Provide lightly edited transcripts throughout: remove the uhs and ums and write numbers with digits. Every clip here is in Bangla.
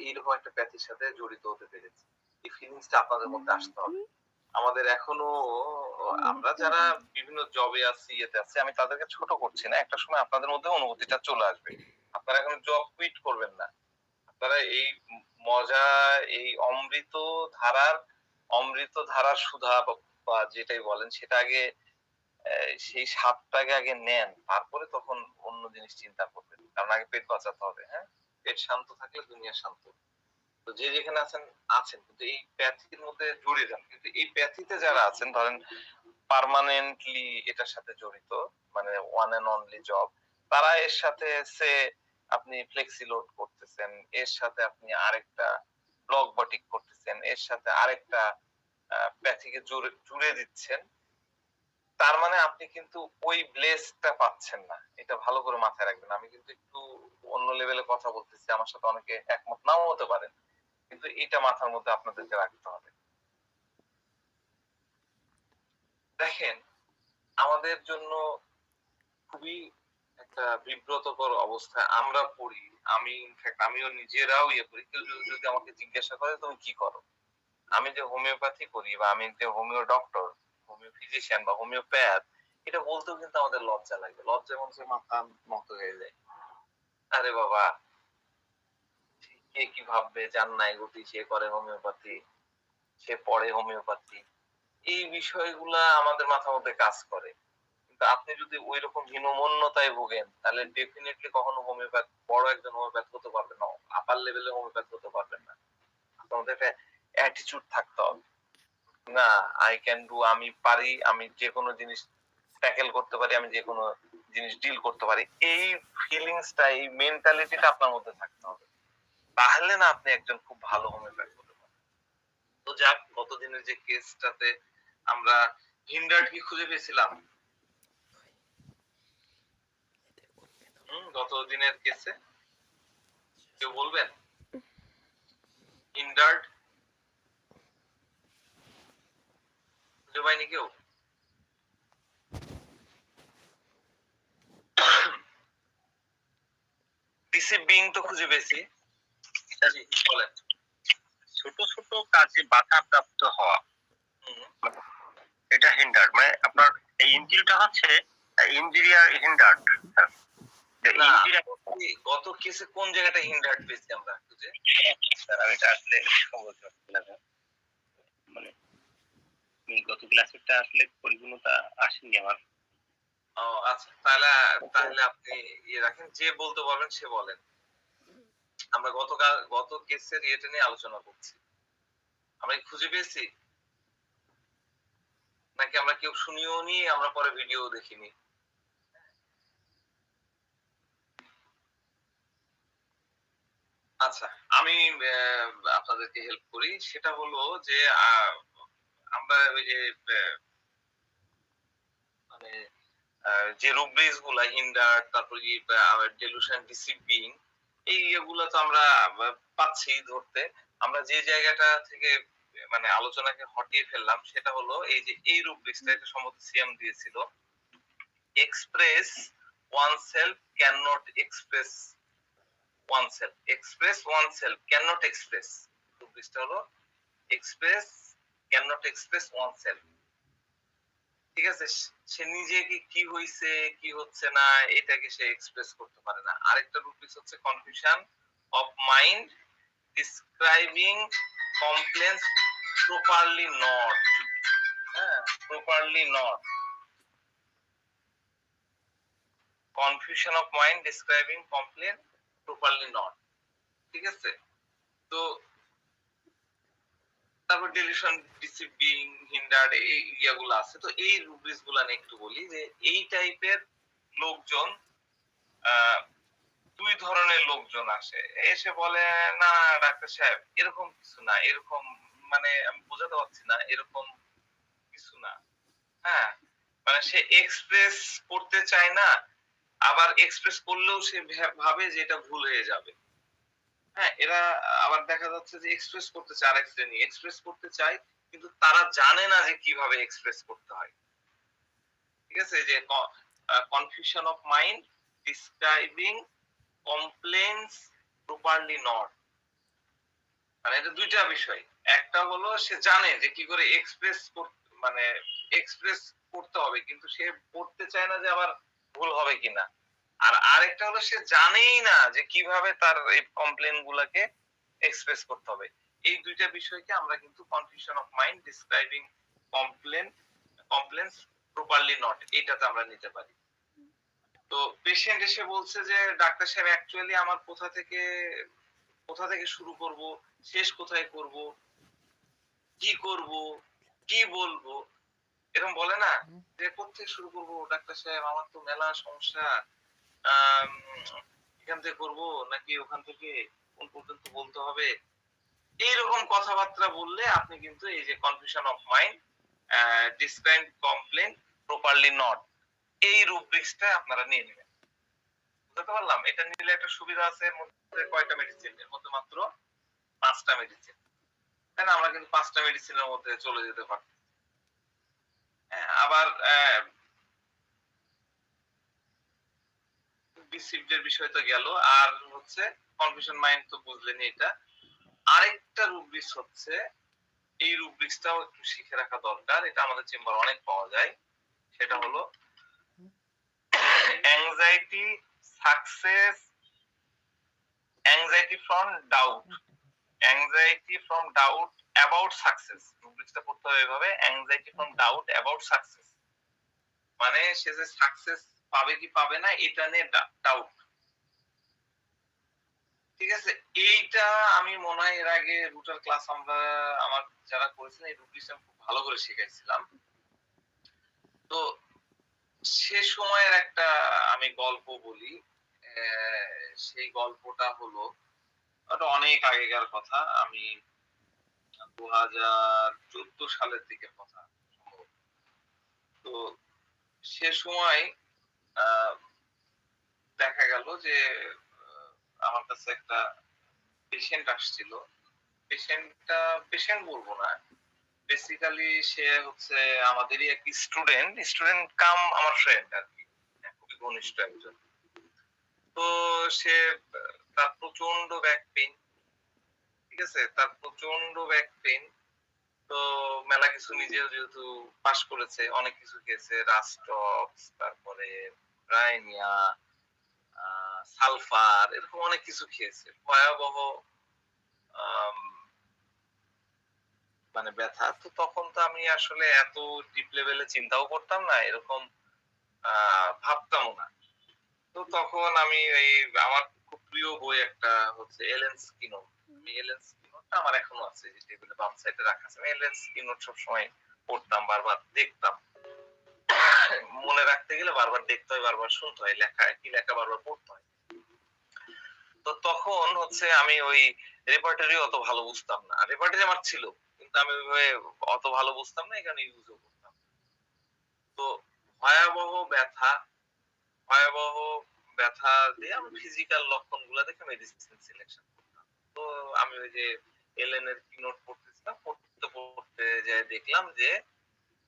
এইরকম একটা প্যাথির সাথে জড়িত হতে পেরেছি। এই ফিলিংসটা আপনাদের মধ্যে আসতে হবে। আমাদের এখনো আমরা যারা বিভিন্ন জবে আছি, ইয়েতে আছি, আমি তাদেরকে ছোট করছি না। একটা সময় আপনাদের মধ্যে অনুভূতিটা চলে আসবে। আপনারা এখন জব কুইট করবেন না। আপনারা এই মজা, এই অমৃত ধারার সুধা বা যেটাই বলেন সেটা আগে সেই স্বাদটাকে আগে নেন। তারপরে তখন অন্য জিনিস চিন্তা করবেন। কারণ আগে পেট বাঁচাতে হবে, হ্যাঁ? পেট শান্ত থাকলে দুনিয়া শান্ত। তো যে যেখানে আছেন। কিন্তু এই প্যাথির মধ্যে জড়িয়ে যান। কিন্তু এই প্যাথিতে যারা আছেন ধরেন পার্মানেন্টলি এটার সাথে জড়িত, মানে ওয়ান অ্যান্ড অনলি জব, তারা এর সাথে আপনি ফ্লেক্সি লোড করতেছেন, এর সাথে আপনি আরেকটা ব্লক বটিক করতেছেন, এর সাথে আরেকটা প্যাথিকে জুড়ে দিচ্ছেন। তার মানে আপনি কিন্তু ওই ব্লেসটা পাচ্ছেন না। এটা ভালো করে মাথায় রাখবেন। আমি কিন্তু একটু অন্য লেভেলে কথা বলতেছি। আমার সাথে অনেকে একমত নাও হতে পারেন। কিন্তু এটা মাথার মধ্যে আপনাদেরকে রাখতে হবে। দেখেন, আমাদের জন্য খুবই একটা বিব্রতকর অবস্থায় আমরা পড়ি। আমিও নিজেরাও ইয়ে করি। কেউ যদি আমাকে জিজ্ঞাসা করে তুমি কি করো? আমি যে হোমিওপ্যাথি করি বা আমি যে হোমিও ডক্টর, হোমিও ফিজিশিয়ান বা হোমিওপ্যাথ, এটা বলতেও কিন্তু আমাদের লজ্জা লাগে। লজ্জায় মানুষের মাথা নত হয়ে যায়। আরে বাবা, কে কি ভাববে, যার নাই গতি সে করে হোমিওপ্যাথি, সে পড়ে হোমিওপ্যাথি। এই বিষয়গুলা আমাদের মাথার মধ্যে কাজ করে। কিন্তু আপনি যদি ঐরকম হীনমন্যতায় ভোগেন তাহলে ডেফিনেটলি কখনো বড় একজন হোমিওপ্যাথ হতে পারবেন না। আপার লেভেলে হোমিওপ্যাথ হতে পারবেন না। আপনার মধ্যে একটা অ্যাটিটিউড থাকতে হবে। না, আই ক্যান ডু, আমি পারি, আমি যেকোনো জিনিস ট্যাকেল করতে পারি, আমি যেকোনো জিনিস ডিল করতে পারি। এই ফিলিংসটা, এই মেন্টালিটিটা আপনার মধ্যে থাকতে হবে। তাহলে না আপনি একজন খুব ভালো হোমিওপ্যাথ হতে পারবেন। তো যাক, গতদিনের যে কেসটাতে আমরা হিন্ডার্ট কি খুঁজে পেয়েছিলাম? গত দিনের কেসে কেউ বলবেন? হিন্ডার্ট খুঁজে পাইনি কেউ? ডিসিভ বিং তো খুঁজে পেয়েছি। জি, বলেন। ছোট ছোট কাজে বাধা প্রাপ্ত হওয়া, এটা হিন্ডার, মানে আপনার এই ইঞ্জিলটা হচ্ছে ইঞ্জিরিয়ার হিন্ডার। না, গত কেসে কোন জায়গাটা হিন্ডার্ট পেয়েছি আমরা খুঁজে? স্যার আমি এটা আসলে বলতে পারছি না, মানে গত ক্লাসেরটা আসলে পরিপূর্ণতা আসেনি আমার। ও আচ্ছা, তাহলে আপনি ইয়ে রাখেন, যে বলতে পারবেন সে বলেন। আমরা গত কেসের ইয়েটা নিয়ে আলোচনা করছি। আমরা কি খুঁজে পেয়েছি, নাকি আমরা কেউ শুনিও নি, আমরা পরে ভিডিও দেখিনি? আচ্ছা, আমি আপনাদেরকে হেল্প করি। সেটা হলো যে আমরা ওই যে মানে যে রুব্রিক্স গুলা হিন্ডার, তারপর ডেলুশন, ডিসিভিং, এই ইয়েগুলো তো আমরা পাচ্ছি ধরতে। আমরা যে জায়গাটা থেকে মানে আলোচনাকে হটিয়ে ফেললাম সেটা হলো এই যে এই রুব্রিক্সটা, এটা সম্ভবত সিএম দিয়েছিল, express one self can not express one self, express one self can not express. রুব্রিক্সটা হলো express can not express one self. ঠিক আছে, সে নিজেকে কি হইছে কি হচ্ছে না এটাকে সে এক্সপ্রেস করতে পারে না। আরেকটা রুব্রিক্স হচ্ছে confusion of mind describing complaints properly not, হ্যাঁ, properly not, confusion of mind describing complain properly not. ঠিক আছে, তো তারপর ডেলিশন, ডিসিভিং, হিন্ডার্ড, এই ইয়াগুলো আছে। তো এই রুব্রিক্স গুলা নিয়ে একটু বলি যে এই টাইপের লোকজন, দুই ধরনের লোকজন আসে। এসে বলে না ডাক্তার সাহেব এরকম কিছু না, এরকম মানে আমি বোঝাতে পারছি না, এরকম কিছু না। হ্যাঁ, মানে সে এক্সপ্রেস করতে চায় না, আবার এক্সপ্রেস করলেও সে ভাবে যে এটা ভুল হয়ে যাবে। হ্যাঁ, এরা আবার দেখা যাচ্ছে যে এক্সপ্রেস করতে চায়, আরেক শ্রেণী এক্সপ্রেস করতে চায় কিন্তু তারা জানে না যে কিভাবে এক্সপ্রেস করতে হয়। ঠিক আছে, যে confusion of mind describing complaints properly not. মানে এটা দুইটা বিষয়। একটা হলো সে জানে যে কি করে মানে এক্সপ্রেস করতে হবে, কিন্তু সে করতে চায় না যে আবার ভুল হবে কিনা। আর আরেকটা হলো সে জানেই না যে কিভাবে তার এই কমপ্লেন গুলাকে এক্সপ্রেস করতে হবে। এই দুইটা বিষয়কে আমরা কিন্তু confusion of mind describing complain complaints properly not, এটাতে আমরা নিতে পারি। তো পেশেন্ট এসে বলছে যে ডাক্তার সাহেব অ্যাকচুয়ালি আমার কোথা থেকে শুরু করব, শেষ কোথায় করব, কি করব, কি বলবো, এরকম বলে না যে কোত্থেকে শুরু করব ডাক্তার সাহেব, আমার তো মেলা সমস্যা, আম, এখান থেকে করবো নাকি ওখান থেকে, কোন পর্যন্ত বলতে হবে, এইরকম কথাবার্তা বললে আপনি কিন্তু এই যে confusion of mind describe complain properly not, এই রুব্রিক্সটা আপনারা নিয়ে নেবেন। বুঝতে পারলাম? এটা নিলে একটা সুবিধা আছে, এর মধ্যে কয়টা মেডিসিন, এর মধ্যে মাত্র 5টা মেডিসিন, তাই না? আমরা কিন্তু 5টা মেডিসিনের মধ্যে চলে যেতে পারি। হ্যাঁ, আবার ডিসিপ্টের বিষয় তো গেল, আর হচ্ছে কনফিউশন মাইন্ড তো বুঝলেনই। এটা আরেকটা রুব্রিক্স হচ্ছে, এই রুব্রিক্সটাও একটু শিখে রাখা দরকার, এটা আমাদের চেম্বার অনেক পাওয়া যায়। সেটা হলো anxiety success, anxiety from doubt, anxiety from doubt about success. রুব্রিক্সটা পড়তে হবে এভাবে, anxiety from doubt about success, মানে সে যে সাকসেস পাবে কি পাবে না এটা নিয়ে ডাউট। ঠিক আছে? এইটা আমি মনে হয় এর আগে রুটার ক্লাস আমরা আমার যারা করেছেন এই রুব্রিক্সটা খুব ভালো করে শিখাইছিলাম। তো সে সময়ের একটা আমি গল্প বলি। সেই গল্পটা হলো, ওটা অনেক আগেকার কথা, আমি 2014 সালের দিকের কথা সম্ভবত। তো সে সময় আহ, দেখা গেল যে আমার কাছে একটা পেশেন্ট আসছিল। পেশেন্টটা পেশেন্ট বলবো না, বেসিক্যালি সে হচ্ছে আমাদেরই এক স্টুডেন্ট কাম আমার ফ্রেন্ড আর কি, খুবই ঘনিষ্ঠ একজন। তো সে তার প্রচন্ড ব্যাক পেইন, ঠিক আছে, তার প্রচন্ড ব্যাক পেইন। তো মেলা কিছু নিজেও যেহেতু পাস করেছে, অনেক কিছু খেয়েছে, রাস্টক্স, তারপরে ব্রাইনিয়া, সালফার, এরকম অনেক কিছু খেয়েছে, ভয়াবহ আম, মানে ব্যথা। তো তখন তো আমি আসলে এত ডিপ লেভেলে চিন্তাও করতাম না, এরকম ভাবতামও না। তো তখন আমি এই আমার খুব প্রিয় বই একটা হচ্ছে এলেন স্কিনর। আমি এলেন স্কিনরটা আমার এখনো আছে, যে টেবিলে বাম সাইডে রাখা আছে। আমি এলেন স্কিনর সবসময় পড়তাম, বারবার দেখতাম। মনে রাখতে গেলে বারবার দেখতে হয়, বারবার শুনতে হয়, লেখা কি লেখা বারবার পড়তে হয়। তো তখন হচ্ছে আমি ওই রেপার্টরি অত ভালো বুঝতাম না, রেপার্টরি আমার ছিল কিন্তু আমি ওইভাবে অত ভালো বুঝতাম না, এখানে ইউজও করতাম। তো ভয়াবহ ব্যথা, ভয়াবহ ব্যথা দিয়ে আমি ফিজিক্যাল লক্ষণ গুলা দেখে মেডিসিন সিলেকশন করতাম। তো আমি ওই যে এলএন এর কি নোট পড়তেছিলাম, পড়তে পড়তে যে দেখলাম যে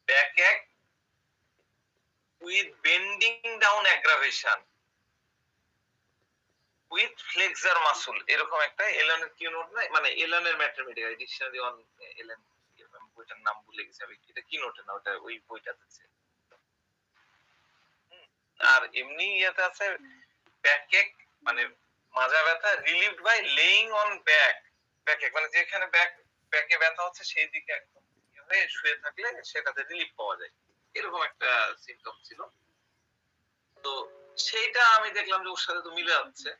ব্যাক এক with bending down aggravation with flexor muscle, এরকম একটা এলএন এর কি নোট নাই, মানে এলএন এর ম্যাথমেটিক্যাল ডিকশনারি অন এলএন, বইটার নাম ভুলে গেছি আমি, এটা কি নোটে না, ওটা ওই বইটাতে আছে। আর এমনি ইয়েতে আছে ব্যাক এক, মানে মাজা ব্যথা relieved by lying on back, back এক মানে যেখানে ব্যাকে ব্যথা হচ্ছে সেই দিকে একদম হয়ে শুয়ে থাকলে সেটাতে রিলিফ পাওয়া যায়, এরকম একটা সিম্পটম ছিল। তো সেইটা আমি দেখলাম যে ওর সাথে তো মিলে যাচ্ছে।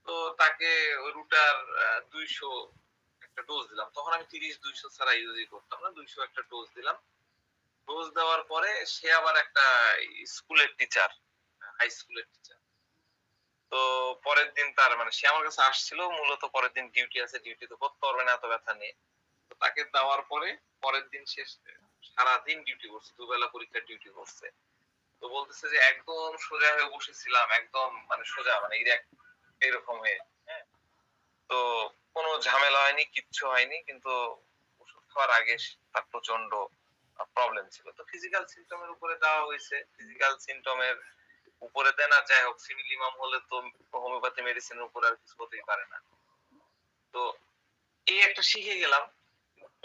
তো তাকে রুটার 200 একটা ডোজ দিলাম। তখন আমি 30-200 ছাড়া ইউজই করতাম না, 200 একটা ডোজ দিলাম। ডোজ দেওয়ার পরে সে আবার একটা স্কুলের টিচার, হাই স্কুলের টিচার। তো পরের দিন তার মানে সে আমার কাছে আসছিল মূলত পরের দিন ডিউটি আছে, ডিউটি তো করতে পারবে না এত ব্যথা নিয়ে। তো তাকে দেওয়ার পরে পরের দিন সে সারাদিন ডিউটি করছে, দুবেলা পরীক্ষার ডিউটি করছে। তো বলতেছে যে একদম সোজা হয়ে বসেছিলাম, একদম মানে সোজা, মানে এরকম হয়ে, হ্যাঁ। তো কোনো ঝামেলা হয়নি, কিচ্ছু হয়নি, কিন্তু ওষুধ খাওয়ার আগে তার প্রচন্ড প্রবলেম ছিল। তো ফিজিক্যাল সিমটমের উপরে দেওয়া হয়েছে, ফিজিক্যাল সিমটমের উপরে দেন আর যাই হোক, সিমিলিমাম হলে তো হোমিওপ্যাথি মেডিসিনের উপরে আর কিছু হতেই পারে না। তো এই একটা শিখে গেলাম।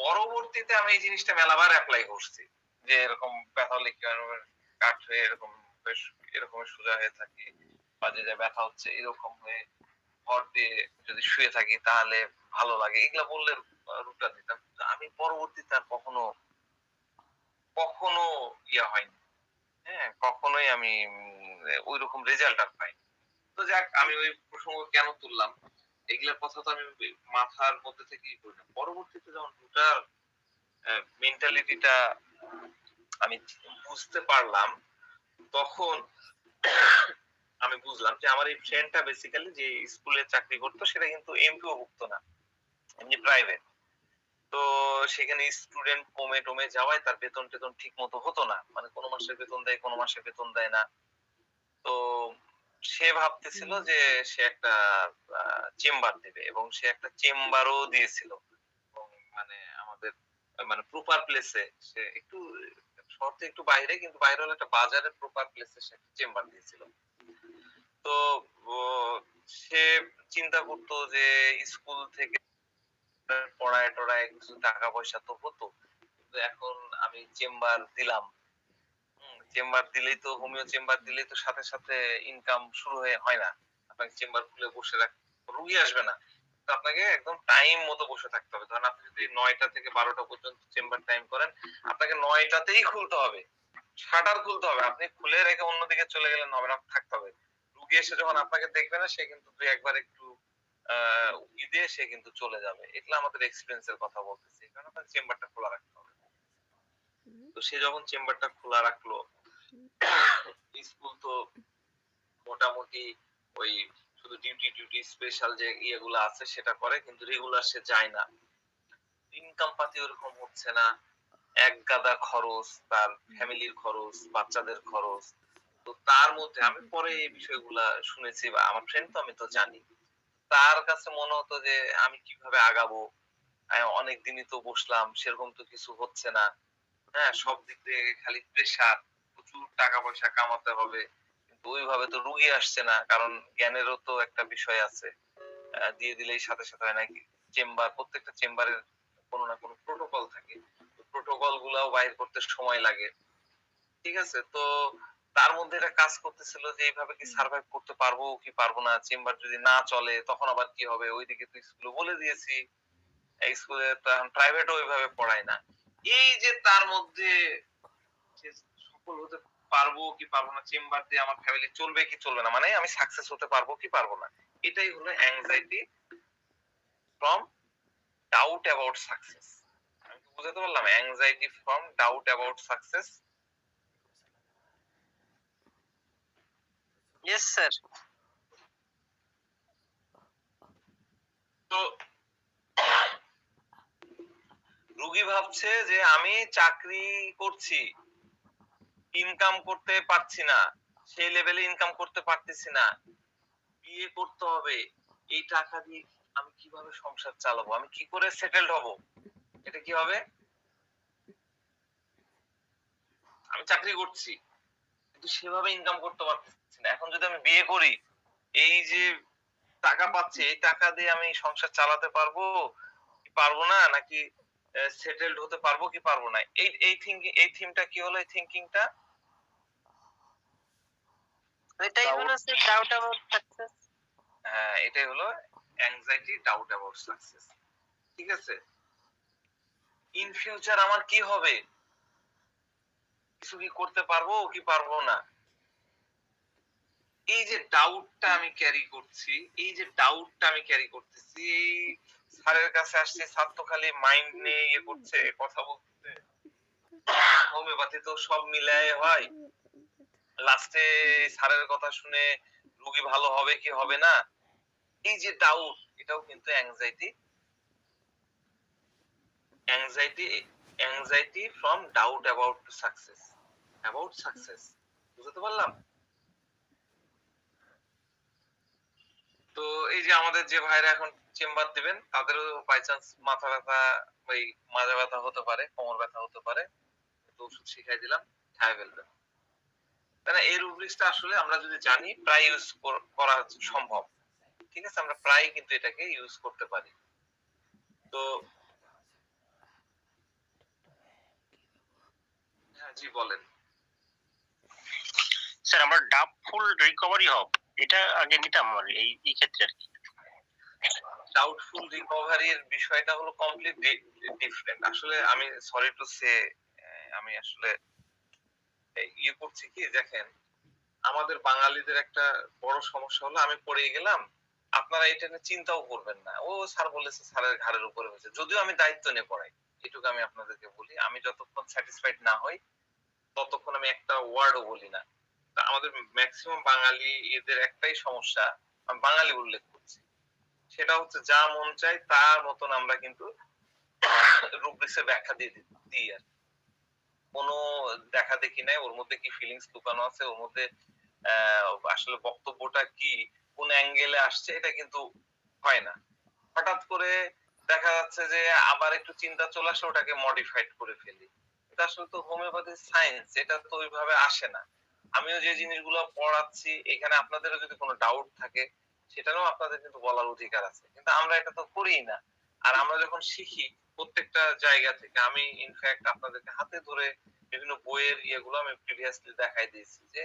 পরবর্তীতে আমি এই জিনিসটা মেলাবার এপ্লাই করছি। যে এরকম ব্যথা হলে কি হয়, কাঠ হয়ে এরকম বেশ এরকম সোজা হয়ে থাকি বা যে ব্যথা হচ্ছে এরকম হয়ে ভর দিয়ে যদি শুয়ে থাকি তাহলে ভালো লাগে। এগুলা বললে রুখা দিতাম। কিন্তু আমি পরবর্তীতে আর কখনো ইয়া হয়নি। হ্যাঁ? কখনোই আমি ঐরকম রেজাল্ট আর পাইনি। তো যাক, আমি ওই প্রসঙ্গ কেন তুললাম? এগুলার কথা তো আমি মাথার মধ্যে থেকেই করি না। পরবর্তীতে যখন রুটার মেন্টালিটিটা আমি বুঝতে পারলাম, তখন আমি বুঝলাম যে আমার এই ফ্রেন্ডটা বেসিক্যালি যে স্কুলে চাকরি করতো সেটা কিন্তু এমপিও ভুক্ত না, এমনি প্রাইভেট। তো সেখানে স্টুডেন্ট কমে টমে যাওয়ায় তার বেতন টেতন ঠিক মতো হতো না, মানে কোনো মাসে বেতন দেয় কোনো মাসে বেতন দেয় না। তো সে ভাবতেছিল যে সে একটা চেম্বার দেবে এবং সে একটা চেম্বারও দিয়েছিল। এবং মানে আমাদের মানে প্রপার প্লেসে সে একটু শহর থেকে একটু বাইরে, কিন্তু বাইরে হলো একটা বাজারের প্রপার প্লেসে সে একটা চেম্বার দিয়েছিল। তো ও সে চিন্তা করতো যে স্কুল থেকে পড়ায় টড়ায় কিছু টাকা পয়সা তো হতো, কিন্তু এখন আমি চেম্বার দিলাম, চেম্বার দিলেই তো হোমিও চেম্বার দিলেই তো সাথে সাথে ইনকাম শুরু হয় না। আপনাকে চেম্বার খুলে বসে রুগী আসবে না। তো আপনাকে একদম টাইম মতো বসে থাকতে হবে। ধরেন আপনি যদি ৯টা থেকে ১২টা পর্যন্ত চেম্বার টাইম করেন, আপনাকে ৯টাতেই খুলতে হবে। শাটার খুলতে হবে। আপনি খুলে রেখে অন্যদিকে চলে গেলেন হবে না, থাকতে হবে। রুগী এসে যখন আপনাকে দেখবে না, সে কিন্তু ২-১ বার একটু উকি দিয়ে সে কিন্তু চলে যাবে। এগুলা আমাদের এক্সপেরিয়েন্স এর কথা বলতেছি। কারণ আপনার চেম্বারটা খোলা রাখতে হবে। তো সে যখন চেম্বারটা খোলা রাখলো, স্কুল তো মোটামুটি ওই শুধু ডিউটি স্পেশাল যে ইয়েগুলো আছে সেটা করে, কিন্তু রেগুলার সে যায় না। ইনকাম পাতি ওরকম হচ্ছে না। এক গাদা খরচ, তার ফ্যামিলির খরচ, বাচ্চাদের খরচ। তো তার মধ্যে আমি পরে এই বিষয়গুলা শুনেছি বা আমার ফ্রেন্ড তো, আমি তো জানি। তার কাছে মনে হতো যে আমি কিভাবে আগাবো? অনেক দিনই তো বসলাম, সেরকম তো কিছু হচ্ছে না। হ্যাঁ, সব দিক থেকে খালি প্রেশার, প্রচুর টাকা পয়সা কামাতে হবে। কিন্তু ওইভাবে তো রুগী আসছে না। কারণ জ্ঞানেরও তো একটা বিষয় আছে। দিয়ে দিলেই সাথে সাথে হয় নাকি? প্রত্যেকটা চেম্বারের কোনো না কোনো প্রোটোকল থাকে। প্রোটোকল গুলাও বাইর করতে সময় লাগে। ঠিক আছে? তো তার মধ্যে এটা কাজ করতেছিল যে এইভাবে কি সারভাইভ করতে পারবো কি পারবো না? চেম্বার যদি না চলে তখন আবার কি হবে? ওইদিকে তো স্কুলে বলে দিয়েছি। এই স্কুলে তো এখন প্রাইভেটও ওইভাবে পড়ায় না। এই যে তার মধ্যে যে সফল হতে পারবো কি পারবো না, চেম্বার দিয়ে আমার ফ্যামিলি চলবে কি চলবে না, মানে আমি সাকসেস হতে পারবো কি পারবো না, এটাই হলো anxiety from doubt about success. আমি কি বুঝাতে পারলাম? Anxiety from doubt about success. Yes sir. তো রুগী ভাবছে যে আমি চাকরি করছি, ইনকাম করতে পারছি না, সেই লেভেলে ইনকাম করতে পারতেছি না, বিয়ে করতে হবে, এই টাকা দিয়ে আমি কিভাবে সংসার চালাবো, আমি কি করে সেটেলড হব, এটা কি হবে? আমি চাকরি করছি কিন্তু সেভাবে ইনকাম করতে পারতেছি না। এখন যদি আমি বিয়ে করি, এই যে টাকা পাচ্ছি এই টাকা দিয়ে আমি সংসার চালাতে পারবো কি পারবো না, নাকি সেটেলড হতে পারবো কি পারবো না, এই থিমটা কি হলো, এই থিংকিংটা? এটাই হলো স্যার ডাউট অ্যাবাউট সাকসেস। হ্যাঁ, এটাই হলো অ্যাংজাইটি ডাউট অ্যাবাউট সাকসেস। ঠিক আছে? ইন ফিউচার আমার কি হবে, কিছু কি করতে পারবো কি পারবো না, এই যে ডাউটটা আমি ক্যারি করছি, এই যে ডাউটটা আমি ক্যারি করতেছি, এই স্যারের কাছে আসছে, স্যার তো খালি মাইন্ড নিয়ে ইয়ে করছে, কথা বলতেছে। হোমিওপ্যাথি তো সব মিলায় হয়, লাস্টে স্যারের কথা শুনে রোগী ভালো হবে কি হবে না, এই যে ডাউট, এটাও কিন্তু anxiety, anxiety anxiety from doubt about success. বুঝতে পারলাম? তো এই যে আমাদের যে ভাইরা এখন চেম্বার দিবেন, তাদেরও বাই চান্স মাথা ব্যথা, ওই মাজা ব্যথা হতে পারে, কোমর ব্যথা হতে পারে, তো ওষুধ শিখাই দিলাম, খাই ফেলবেন। তাই না? এই রুব্রিক্সটা আসলে আমরা যদি জানি প্রায় ইউজ করা সম্ভব। ঠিক আছে? আমরা প্রায় কিন্তু এটাকে ইউজ করতে পারি। তো হ্যাঁ জি বলেন। স্যার আমরা ডাব ফুল রিকভারি হব এটা আগে নিতাম আর এই ক্ষেত্রে আর কি। ডাউটফুল রিকভারির বিষয়টা হলো কমপ্লিট ডিফারেন্ট। আসলে আমি সরি টু সে আমি আসলে ইয়ে করছি কি দেখেন, আমাদের বাঙালিদের একটা বড় সমস্যা হলো আমি পড়ে গেলাম, আপনারা এটা নিয়ে চিন্তাও করবেন না, ও স্যার বলেছে স্যারের ঘাড়ের উপরে হয়েছে, যদিও আমি দায়িত্ব নিয়ে পড়াই। এটুকু আমি আপনাদেরকে বলি, আমি যতক্ষণ স্যাটিসফাইড না হই ততক্ষণ আমি একটা ওয়ার্ডও বলি না। তা আমাদের ম্যাক্সিমাম বাঙালি এদের একটাই সমস্যা, আমি বাঙালি উল্লেখ করছি, সেটা হচ্ছে যা মন চায় তার মতন আমরা কিন্তু রুব্রিক্সের ব্যাখ্যা দিয়ে দিই আর কি। কোনো দেখা দেখি নাই ওর মধ্যে কি ফিলিংস লুকানো আছে, ওর মধ্যে আসলে বক্তব্যটা কি, কোন অ্যাঙ্গেলে আসছে, এটা কিন্তু হয় না। হঠাৎ করে দেখা যাচ্ছে যে আবার একটু চিন্তা চলে আসে, ওটাকে মডিফাইড করে ফেলি। এটা আসলে তো হোমিওপ্যাথি সায়েন্স, এটা তো ওইভাবে আসে না। আমিও যে জিনিসগুলো পড়াচ্ছি এখানে আপনাদেরও যদি কোনো ডাউট থাকে সেটারও আপনাদের কিন্তু বলার অধিকার আছে, কিন্তু আমরা এটা তো করিই না। আর আমরা যখন শিখি প্রত্যেকটা জায়গা থেকে, আমি ইনফ্যাক্ট আপনাদেরকে হাতে ধরে বিভিন্ন বইয়ের ইয়েগুলো আমি প্রিভিয়াসলি দেখাই দিয়েছি যে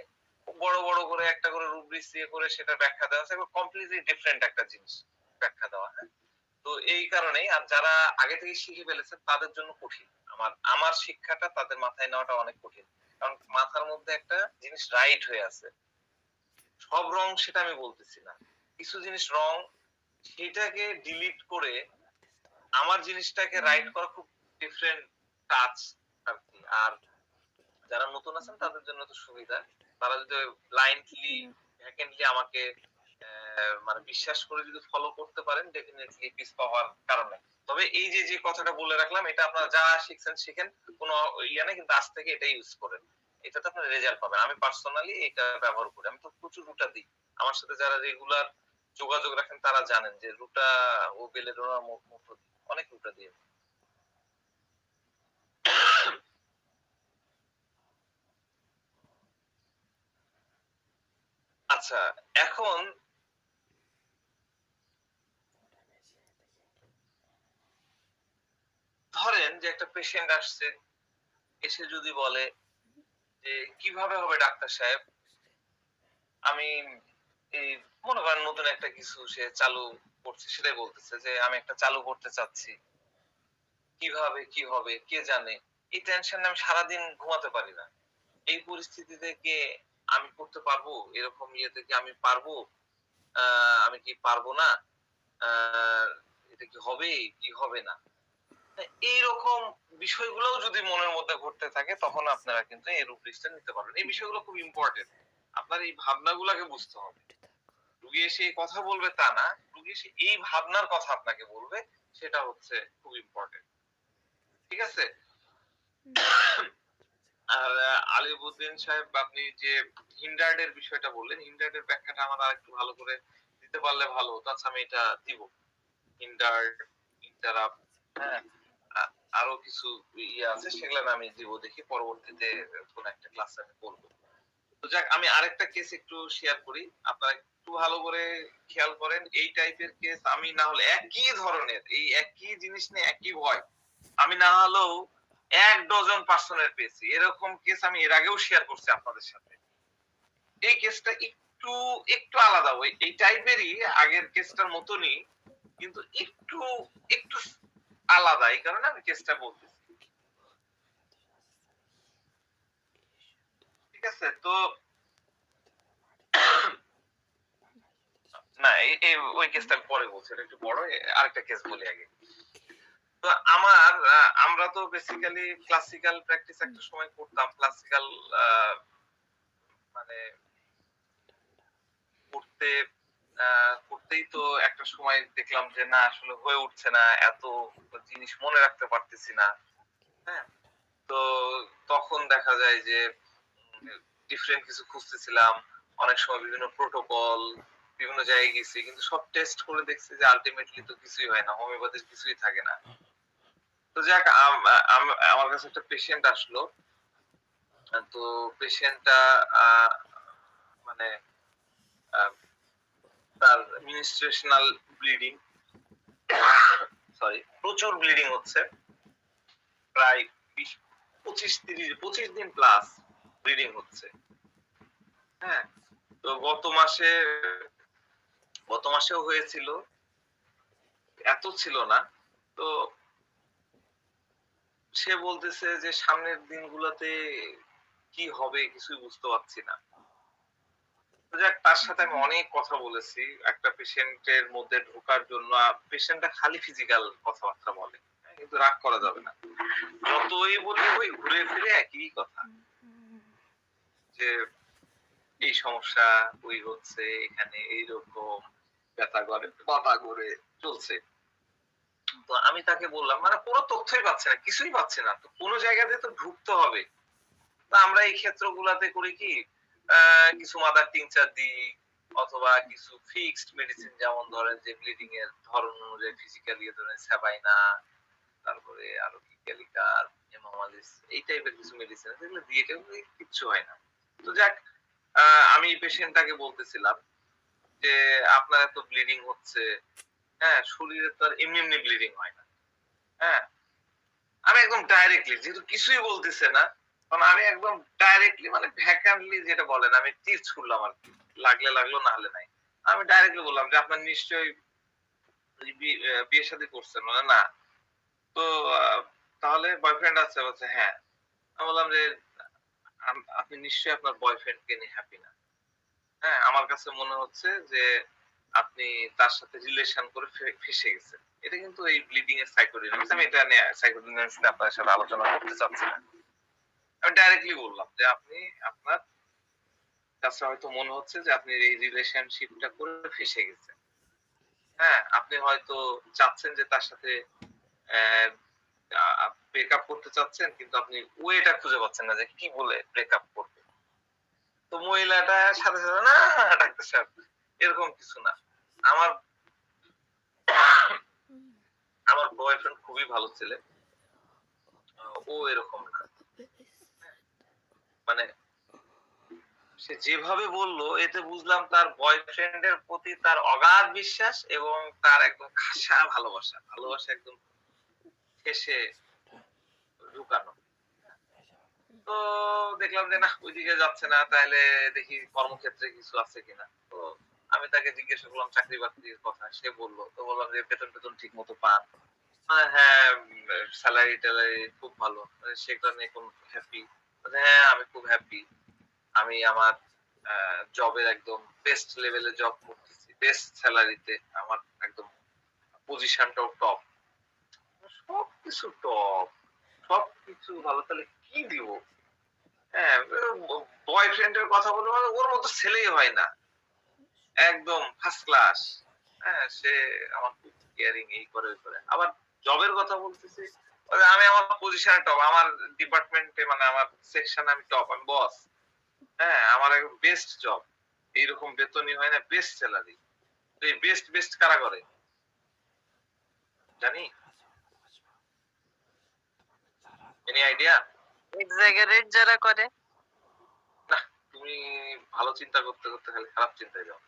বড় বড় করে একটা করে রুব্রিক্স ইয়ে করে সেটা ব্যাখ্যা দেওয়া আছে এবং কমপ্লিটলি ডিফারেন্ট একটা জিনিস ব্যাখ্যা দেওয়া। হ্যাঁ, তো এই কারণেই আর যারা আগে থেকে শিখে ফেলেছেন তাদের জন্য কঠিন, আমার আমার শিক্ষাটা তাদের মাথায় নেওয়াটা অনেক কঠিন, কারণ মাথার মধ্যে একটা জিনিস রাইট হয়ে আছে। সব রং সেটা আমি বলতেছি না, কিছু জিনিস রং, সেটাকে ডিলিট করে আমার জিনিসটাকে রাইট করা খুব ডিফারেন্ট টাচ আর কি। আর যারা নতুন আছেন তাদের জন্য তো সুবিধা, তারা যদি ব্লাইন্ডলি ভ্যাকেন্টলি আমাকে মানে বিশ্বাস করে যদি ফলো করতে পারেন ডেফিনেটলি পিছপা হওয়ার কারণ নেই। তবে এই যে যে কথাটা বলে রাখলাম, এটা আপনারা যা শিখছেন শিখেন, কোনো ইয়া নেই, কিন্তু আজ থেকে এটা ইউজ করেন, এটাতে আপনার রেজাল্ট পাবেন। আমি পার্সোনালি এটা ব্যবহার করি, আমি তো প্রচুর রুটা দিই। আমার সাথে যারা রেগুলার যোগাযোগ রাখেন তারা জানেন যে রুটা ও বেলেডোনার মুঠো দিই, অনেক রুটা দিয়ে। আচ্ছা, এখন ধরেন যে একটা পেশেন্ট আসছে, এসে যদি বলে যে কিভাবে হবে ডাক্তার সাহেব, আমি এই মনে করেন নতুন একটা কিছু সে চালু করছে, সেটাই বলতেছে যে আমি একটা চালু করতে চাচ্ছি, কিভাবে কি হবে কে জানে, এই টেনশনে আমি সারাদিন ঘুমাতে পারি না। এই পরিস্থিতি থেকে আমি করতে পারবো, এরকম ইয়ে থেকে আমি পারবো, আমি কি পারবো না, আহ এটা কি হবে কি হবে না, এইরকম বিষয়গুলোও যদি মনের মধ্যে ঘটতে থাকে তখন আপনারা কিন্তু এই রুব্রিক্সটা নিতে পারবেন। এই বিষয়গুলো খুব ইম্পর্টেন্ট, আপনার এই ভাবনাগুলোকে বুঝতে হবে। রুগী এসে এই কথা বলবে তা না, রুগী এসে এই ভাবনার কথা আপনাকে বলবে, সেটা হচ্ছে খুব ইম্পর্টেন্ট। ঠিক আছে? আর আলিবুদ্দিন সাহেব, আপনি যে হিন্ডার্ডের বিষয়টা বললেন, হিন্ডার্ডের ব্যাখ্যাটা আমার আরেকটু ভালো করে দিতে পারলে ভালো হতো। আচ্ছা আমি এটা দিব, হিন্ডার্ড, ইন্টারাপ্ট, হ্যাঁ, আরো কিছু ইয়ে আছে, সেগুলো আমি দিব, দেখি পরবর্তীতে কোন একটা ক্লাসে আমি বলবো। তো যাক, আমি আরেকটা কেস একটু শেয়ার করি, আপনারা একটু ভালো করে খেয়াল করেন। এই টাইপের কেস আমি না হলে একই ধরনের, এই একই জিনিস নিয়ে একই ভয়, আমি না হলেও 1 ডজন পার্সনের পেয়েছি। এরকম কেস আমি এর আগেও শেয়ার করছি আপনাদের সাথে। এই কেসটা একটু একটু আলাদা, ওই এই টাইপেরই আগের কেসটার মতনই, কিন্তু একটু একটু আলাদা, এই কারণে আমি কেসটা বলতেছি। ঠিক আছে? তো না, ওই কেসটা আমি পরে বলছি, এটা একটু বড়, আরেকটা কেস বলি আগে। তো আমরা তো বেসিক্যালি ক্লাসিক্যাল প্র্যাকটিস একটা সময় করতাম, ক্লাসিক্যাল মানে করতে করতেই তো একটা সময় দেখলাম যে না আসলে হয়ে উঠছে না, এত জিনিস মনে রাখতে পারতেছি না। হ্যাঁ, তো তখন দেখা যায় যে ডিফারেন্ট কিছু খুঁজতেছিলাম, অনেক সময় বিভিন্ন প্রোটোকল, বিভিন্ন জায়গায় গেছি, কিন্তু সব টেস্ট করে দেখছি যে আলটিমেটলি তো কিছুই হয় না, হোমিওপ্যাথির কিছুই থাকে না। তো যাক, আমার কাছে একটা পেশেন্ট আসলো। তো পেশেন্টটা মানে তার মিনিস্ট্রেশনাল ব্লিডিং, সরি, প্রচুর ব্লিডিং হচ্ছে, প্রায় 25 দিন প্লাস ব্লিডিং হচ্ছে। হ্যাঁ, তো গত মাসেও হয়েছিল, এত ছিল না। তো সে বলতেছে যে সামনের দিনগুলোতে কি হবে কিছুই বুঝতে পারছি না। তো যাক, তার সাথে আমি অনেক কথা বলেছি একটা পেশেন্টের মধ্যে ঢোকার জন্য। পেশেন্টটা খালি ফিজিক্যাল কথাবার্তা বলে, হ্যাঁ, কিন্তু রাগ করা যাবে না। যতই বলি ওই ঘুরে ফিরে একই কথা, যে এই সমস্যা, ওই হচ্ছে, এখানে এইরকম ব্যথা করে, বাধা করে চলছে। তো আমি তাকে বললাম, মানে পুরো তথ্যই পাচ্ছে না, কিছুই পাচ্ছে না, তো কোনো জায়গাতে তো ঢুকতে হবে। তা আমরা এই ক্ষেত্রগুলাতে করি কি, কিছু মাদার টিংচার দিই, অথবা কিছু ফিক্সড মেডিসিন, যেমন ধরেন যে ব্লিডিং এর ধরন অনুযায়ী ফিজিক্যালি ধরেন স্যাবাইনা, তারপরে আরো কি ক্যালিকার, হেমামালিস, এই টাইপের কিছু মেডিসিন আছে, এগুলো দিয়ে কিচ্ছু হয় না। তো যাক, আমি পেশেন্টটাকে বলতেছিলাম যে আপনার এত ব্লিডিং হচ্ছে, হ্যাঁ, শরীরে তো আর এমনি এমনি ব্লিডিং হয় না। হ্যাঁ, আমি একদম ডাইরেক্টলি, যেহেতু কিছুই বলতেছে না, কারণ আমি একদম ডাইরেক্টলি, মানে ভ্যাকান্টলি যেটা বলেন, আমি তীর ছুড়লাম আর কি, লাগলে লাগলো, না হলে নাই। আমি ডাইরেক্টলি বললাম যে আপনার নিশ্চয়ই বিয়ে শাদী করছেন, মানে না। তো তাহলে বয়ফ্রেন্ড আছে? বলছে হ্যাঁ। আমি বললাম যে আপনি নিশ্চয়ই আপনার বয়ফ্রেন্ড কে নিয়ে হ্যাপি না। হ্যাঁ, আমার কাছে মনে হচ্ছে যে আপনি তার সাথে রিলেশন করে ফেঁসে গেছেন। এটা কিন্তু এই ব্লিডিং এর সাইকোডিনামিক্স, আমি এটা নিয়ে সাইকোডিনামিক্স নিয়ে আপনার সাথে আলোচনা করতে চাচ্ছি না। আমি ডাইরেক্টলি বললাম যে আপনার কাছে হয়তো মনে হচ্ছে যে আপনি এই রিলেশনশিপটা করে ফেঁসে গেছেন। হ্যাঁ, আপনি হয়তো চাচ্ছেন যে তার সাথে ব্রেকআপ করতে চাচ্ছেন, কিন্তু আপনি ওয়েটা খুঁজে পাচ্ছেন না যে কি বলে ব্রেকআপ করবে। তো মহিলাটা সাথে সাথে না ডাকতেছে, এরকম কিছু না। আমার আমার বয়ফ্রেন্ড খুবই ভালো ছেলে, ও এরকম না। মানে সে যেভাবে বললো, এতে বুঝলাম তার বয়ফ্রেন্ডের প্রতি তার অগাধ বিশ্বাস এবং তার একদম খাসা ভালোবাসা, ভালোবাসা একদম ঠেসে ঢুকানো। তো দেখলাম যে না, ওইদিকে যাচ্ছে না, তাহলে দেখি কর্মক্ষেত্রে কিছু আছে কিনা। তো আমি তাকে জিজ্ঞাসা করলাম চাকরি বাকরির কথা, সে বললো। তো বললাম যে বেতন টেতন ঠিক মতো পান? হ্যাঁ, স্যালারি ট্যালারি খুব ভালো, সেটা নিয়ে কোন হ্যাপি? হ্যাঁ, আমি খুব হ্যাপি। আমি আমার জবের একদম বেস্ট লেভেলে জব করতেছি, বেস্ট স্যালারিতে, আমার একদম পজিশনটাও টপ, সবকিছু টপ, সবকিছু ভালো, তাহলে কি দিব? হ্যাঁ, বয়ফ্রেন্ডের কথা বলবো, মানে ওর মতো ছেলেই হয় না, একদম ফার্স্ট ক্লাস। হ্যাঁ, সে আমার খুব কেয়ারিং, এই করে ওই করে। আবার জবের কথা বলতেছি, আমি আমার পজিশনে টপ, আমার ডিপার্টমেন্টে, মানে আমার সেকশনে আমি টপ, আমি বস। হ্যাঁ, আমার একদম বেস্ট জব, এইরকম বেতনই হয় না, বেস্ট স্যালারি। তো এই বেস্ট বেস্ট কারা করে জানি? Any idea? এক্সাজারেট যারা করে। না, তুমি ভালো চিন্তা করতে করতে খালি খারাপ চিন্তায় যাও।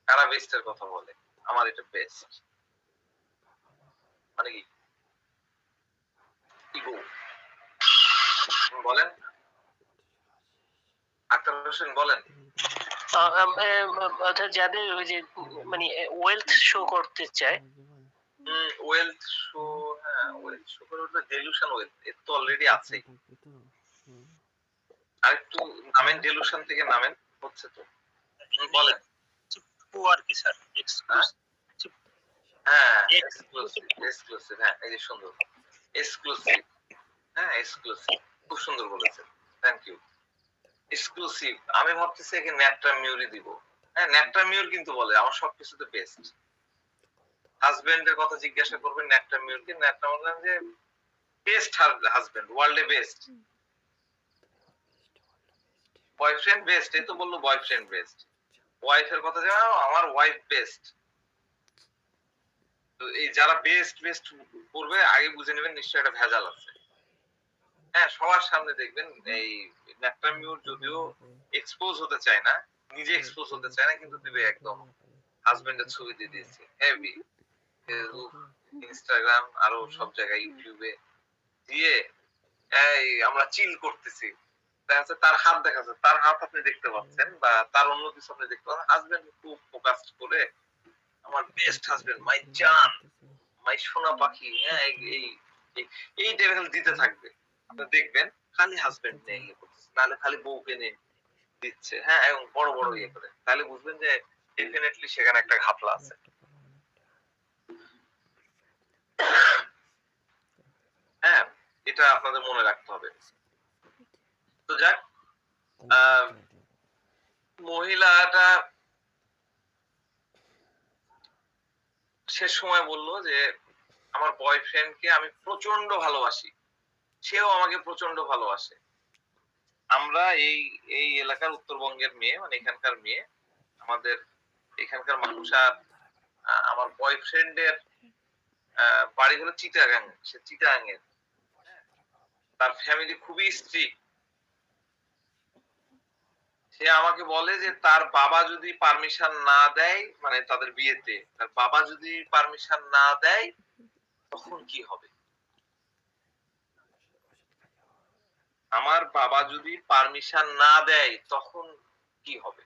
কারা বেস্টের কথা বলে? আমার এটা বেস্ট মানে কি? ইগো। বলেন, আক্তার হোসেন বলেন। অর্থাৎ যাদের ওই যে মানে ওয়েলথ শো করতে চায়, ওয়েলথ শো, হ্যাঁ, ওয়েলথ শো করে ওটা ডেলুশন, ওয়েলথ এর তো অলরেডি আছেই। আরেকটু নামেন, ডেলুশন থেকে নামেন, হচ্ছে তো। বলেন। আর কি স্যার, এক্সক্লুসিভ। হ্যাঁ, এক্সক্লুসিভ, এক্সক্লুসিভ, হ্যাঁ, এই যে সুন্দর, এক্সক্লুসিভ। হ্যাঁ, এক্সক্লুসিভ, খুব সুন্দর বলেছেন, থ্যাংক ইউ। এক্সক্লুসিভ, আমি ভাবতেছি একে ন্যাট্রা মিউরি দিব। হ্যাঁ, ন্যাট্রা মিউর কিন্তু বলে আমার সবকিছুতে বেস্ট। হাজবেন্ডের কথা জিজ্ঞাসা করবেন ন্যাট্রা মিউরকে, ন্যাট্রা বললেন যে বেস্ট হাজবেন্ড, ওয়ার্ল্ডে বেস্ট। বয়ফ্রেন্ড বেস্ট, এই তো বললো বয়ফ্রেন্ড বেস্ট। ওয়াইফের কথা জানো, আমার ওয়াইফ বেস্ট। তো এই যারা বেস্ট বেস্ট করবে, আগে বুঝে নেবেন নিশ্চয়ই একটা ভেজাল আছে। হ্যাঁ, সবার সামনে দেখবেন এই ন্যাট্রা মিউর যদিও এক্সপোজ হতে চায় না, নিজে এক্সপোজ হতে চায় না, কিন্তু দিবে একদম হাজবেন্ডের ছবি দিয়ে দিয়েছে, হেভি, ইনস্টাগ্রাম আরো সব জায়গায় ইউটিউবে দিয়ে এই আমরা চিল করতেছি, দেখা যাচ্ছে তার হাত দেখা যাচ্ছে, তার হাত আপনি দেখতে পাচ্ছেন বা তার অন্য কিছু আপনি দেখতে পাচ্ছেন, হাজবেন্ড খুব ফোকাস করে আমার বেস্ট হাজবেন্ড, মাই জান, মাই সোনা পাখি, হ্যাঁ এই এই এই টাইপের দিতে থাকবে। আপনি দেখবেন খালি হাজবেন্ড নিয়ে ইয়ে করতেছে, নাহলে খালি বউকে নিয়ে দিচ্ছে, হ্যাঁ, এবং বড় বড় ইয়ে করে, তাহলে বুঝবেন যে ডেফিনেটলি সেখানে একটা ঘাপলা আছে। হ্যাঁ, এটা আপনাদের মনে রাখতে হবে। তো যাক, আহ, মহিলাটা শেষ সময় বললো যে আমার বয়ফ্রেন্ডকে আমি প্রচন্ড ভালোবাসি, সেও আমাকে প্রচন্ড ভালোবাসে। আমরা এই এই এলাকার উত্তরবঙ্গের মেয়ে, মানে এখানকার মেয়ে, আমাদের এখানকার মানুষ। আর আমার বয়ফ্রেন্ডের বাড়ি হলো চিটাগাং, সে চিটাগাং এর। তার ফ্যামিলি খুবই স্ট্রিক্ট। সে আমাকে বলে যে তার বাবা যদি পারমিশন না দেয়, মানে তাদের বিয়েতে তার বাবা যদি পারমিশন না দেয় তখন কি হবে। আমার বাবা যদি পারমিশন না দেয় তখন কি হবে,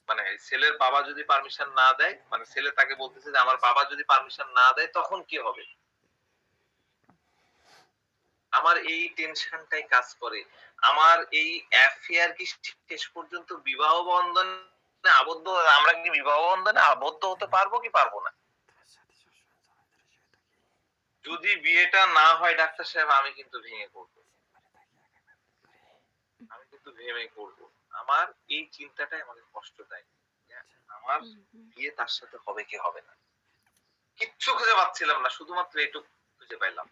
মানে ছেলের বাবা যদি পারমিশন না দেয়, মানে ছেলে তাকে বলতেছে যে আমার বাবা যদি পারমিশন না দেয় তখন কি হবে। আমার এই টেনশনটাই কাজ করে। আমার এই অ্যাফেয়ার কি শেষ পর্যন্ত বিবাহ বন্ধনে আবদ্ধ, আমরা কি বিবাহ বন্ধনে আবদ্ধ হতে পারবো কি পারবো না। যদি বিয়েটা না হয় ডাক্তার সাহেব, আমি কিন্তু ভেঙে পড়বো, আমি কিন্তু ভেঙে পড়বো। আমার এই চিন্তাটাই আমাকে কষ্ট দেয়, আমার বিয়ে তার সাথে হবে কি হবে না, কিচ্ছু খুঁজে পাচ্ছিলাম না, শুধুমাত্র এটুকু খুঁজে পাইলাম।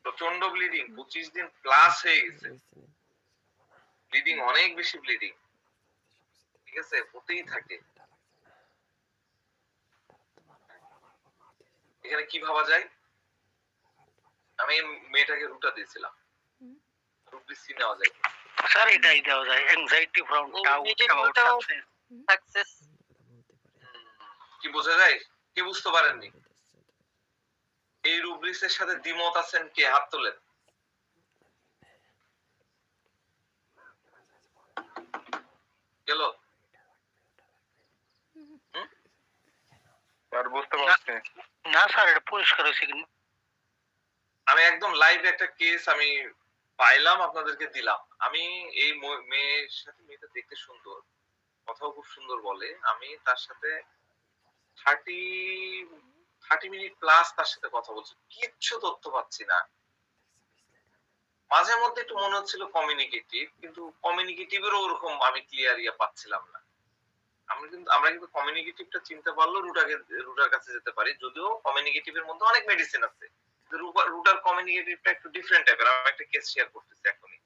প্রচন্ড ব্লিডিং, 25 দিন প্লাস হয়ে গেছে, ব্লিডিং অনেক বেশি ব্লিডিং, ঠিক আছে, হতেই থাকে। এখানে কি ভাবা যায়, আমি মেয়েটাকে রুটা দিয়েছিলাম, রুবলিসি নেওয়া যায়। স্যার এটাই দেওয়া যায়, অ্যাংজাইটি ফ্রম সাকসেস। কি বোঝা যায়, কি বুঝতে পারেননি? এই রুব্রিক্সের সাথে দ্বিমত আছেন কে, হাত তোলেন। গেল বুঝতে পারছি না স্যার, এটা পরিষ্কার হয়েছে কিন্তু আমি একদম লাইভ একটা কেস আমি পাইলাম, আপনাদেরকে দিলাম। আমি এই মেয়ের সাথে, মেয়েটা দেখতে সুন্দর, কথাও খুব সুন্দর বলে, আমি তার সাথে 30 মিনিট প্লাস তার সাথে কথা বলছি, কিচ্ছু তথ্য পাচ্ছি না। মাঝে মধ্যে একটু মনে হচ্ছিল কমিউনিকেটিভ, কিন্তু কমিউনিকেটিভেরও ওরকম আমি ক্লিয়ার ইয়া পাচ্ছিলাম না। আমরা কিন্তু কমিউনিকেটিভটা চিনতে পারলেও রুটার কাছে যেতে পারি, যদিও কমিউনিকেটিভের মধ্যে অনেক মেডিসিন আছে। রুটার কমিউনিকেটিভটা একটু ডিফারেন্ট টাইপের। আমি একটা কেস শেয়ার করতেছি এখনই।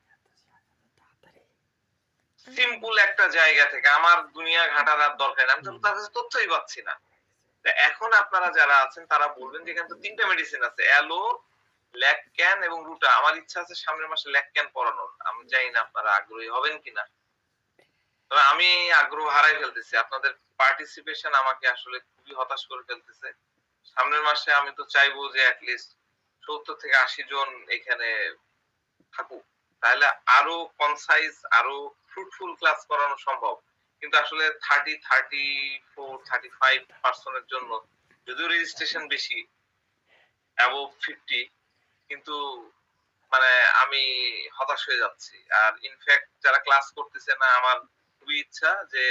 সিম্পল একটা জায়গা থেকে আমার দুনিয়া ঘাটার আর দরকার নেই, আমি তো তার কাছে তথ্যই পাচ্ছি না। এখন আপনারা যারা আছেন তারা বলবেন যে এখানে তো 3টা মেডিসিন আছে, অ্যালো, ল্যাকক্যান এবং রুটা। আমার ইচ্ছা আছে সামনের মাসে ল্যাকক্যান পড়ানোর, আমি জানি না আপনারা আগ্রহী হবেন কিনা। তবে আমি আগ্রহ হারাই ফেলতেছি, আপনাদের পার্টিসিপেশন আমাকে আসলে খুবই হতাশ করে ফেলতেছে। সামনের মাসে আমি তো চাইবো যে অ্যাটলিস্ট 70 থেকে 80 জন এখানে থাকুক, তাহলে আরো কনসাইজ, আরো ফ্রুটফুল ক্লাস করানো সম্ভব। কিন্তু আসলে 34-35% জন্য, যদিও রেজিস্ট্রেশন বেশি, অ্যাবভ 50, কিন্তু মানে আমি হতাশ হয়ে যাচ্ছি। আর ইনফ্যাক্ট যারা ক্লাস করতেছে না, আমার খুবই ইচ্ছা যে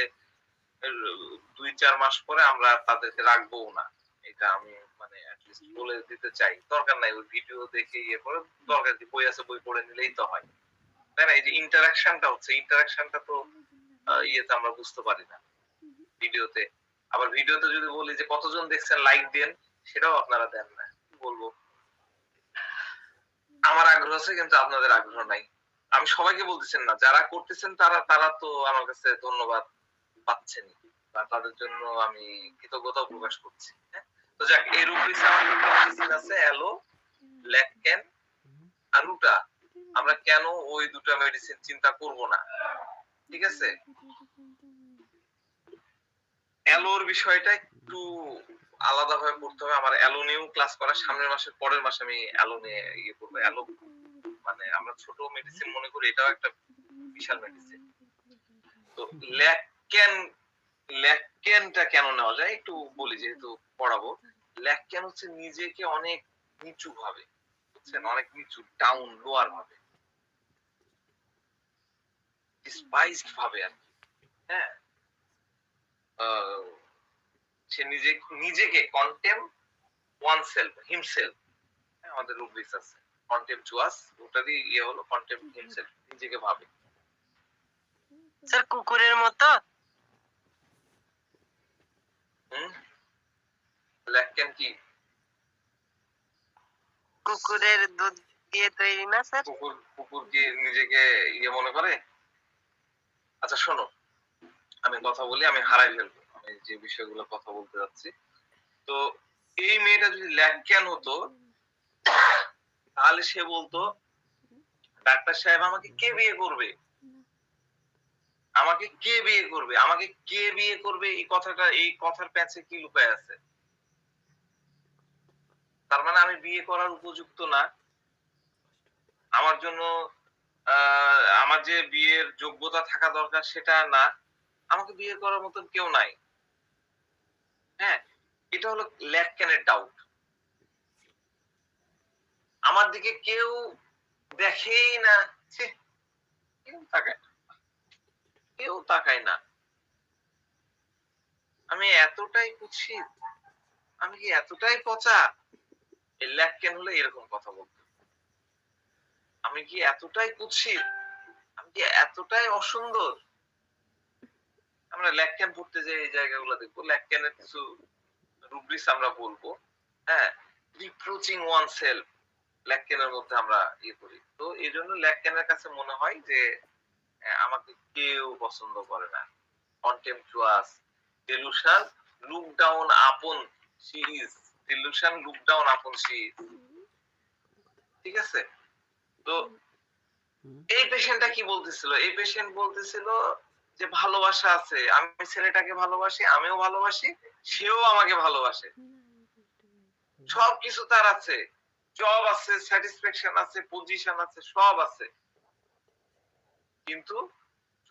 2-4 মাস পরে আমরা তাদেরকে রাখবো না, এটা আমি মানে অ্যাটলিস্ট বলে দিতে চাই। দরকার নাই ওই ভিডিও দেখে ইয়ে করে, দরকার কি বই আছে বই পড়ে নিলেই তো হয়, তাই না? এই যে ইন্টারাকশনটা হচ্ছে, ইন্টারাকশনটা তো ইয়েতে আমরা বুঝতে পারি না ভিডিওতে। আবার ভিডিওতে যদি বলি যে কতজন দেখছেন লাইক দেন, সেটাও আপনারা দেন না। কি বলবো, আমার আগ্রহ আছে কিন্তু আপনাদের আগ্রহ নাই। আমি সবাইকে বলতেছেন না, যারা করতেছেন তারা তারা তো আমার কাছে ধন্যবাদ পাচ্ছেন, বা তাদের জন্য আমি কৃতজ্ঞতা প্রকাশ করছি। হ্যাঁ, তো যাক, এই রুব্রিক্সে আমাদের মেডিসিন আছে অ্যালো, ল্যাকক্যান আর রুটা। আমরা কেন ওই দুটো মেডিসিন চিন্তা করব না, ঠিক আছে? অ্যালোর বিষয়টা একটু আলাদাভাবে পড়তে হবে। আমার অ্যালো নিয়েও ক্লাস করা। সামনের মাসের পরের মাসে আমি অ্যালো নিয়ে করব। অ্যালো মানে আমরা ছোট মেডিসিন মনে করি, এটাও একটা বিশাল মেডিসিন। তো ল্যাককেন, ল্যাককেনটা কেন নেওয়া যায় একটু বলি, যেহেতু পড়াবো। ল্যাককেন হচ্ছে নিজেকে অনেক নিচু ভাবে, বুঝছেন? অনেক নিচু, ডাউন, লোয়ার ভাবে, ডিসপাইজড ভাবে আরকি। হ্যাঁ? সে নিজেকে কন্টেম ওয়ান সেলফ, হিমসেলফ। আমাদের রুব্রিক্স আছে কন্টেম্পচুয়াস, ওটারই হলো কন্টেম্প হিমসেলফ, নিজেকে ভাবে। স্যার কুকুরের মতো? ল্যাককেন কি? কুকুরের দুধ দিয়ে তৈরি না স্যার? কুকুর কি নিজেকে মনে করে? আচ্ছা শোনো, আমি কথা বলি, আমি হারাই ফেলবো আমি যে বিষয়গুলো কথা বলতে যাচ্ছি। তো এই মেয়েটা যদি ল্যাককেন হতো, তাহলে সে বলতো, ডাক্তার সাহেব আমাকে কে বিয়ে করবে? আমাকে কে বিয়ে করবে? আমাকে কে বিয়ে করবে? এই কথার প্যাঁচে কি লুকায় আছে? তার মানে আমি বিয়ে করার উপযুক্ত না। আমার জন্য আমার যে বিয়ের যোগ্যতা থাকা দরকার সেটা না। আমাকে বিয়ে করার মতন কেউ নাই। হ্যাঁ? এটা হলো ল্যাটকেনের ডাউট। আমার দিকে কেউ দেখেই না। ছিঃ! কেউ তাকায় না। কেউ তাকায় না। আমি এতটাই কুৎসিত, আমি কি এতটাই পচা? এই ল্যাটকেন হলে এরকম কথা বলত। আমি কি এতটাই কুৎসিত? আমি কি এতটাই অসুন্দর? আমরা ল্যাটকেন পড়তে যাই, এই জায়গাগুলো দেখবো। ল্যাটকেনের কিছু রুব্রিক্স আমরা বলবো। হ্যাঁ? রিপ্রোচিং ওয়ান সেলফ, ল্যাটকেনের মধ্যে আমরা করি। তো এইজন্য ল্যাটকেনের কাছে মনে হয় যে আমাকে কেউ পছন্দ করে না। Contemptuous, delusion, look down upon she is, delusion, look down upon she is। ঠিক আছে? তো এই পেশেন্টটা কি বলতেছিল? এই পেশেন্ট বলতেছিল যে ভালোবাসা আছে। আমি ছেলেটাকে ভালোবাসি, আমিও ভালোবাসি, সেও আমাকে ভালোবাসে। সবকিছু তার আছে। জব আছে, স্যাটিসফ্যাকশন আছে, পজিশন আছে, সব আছে। কিন্তু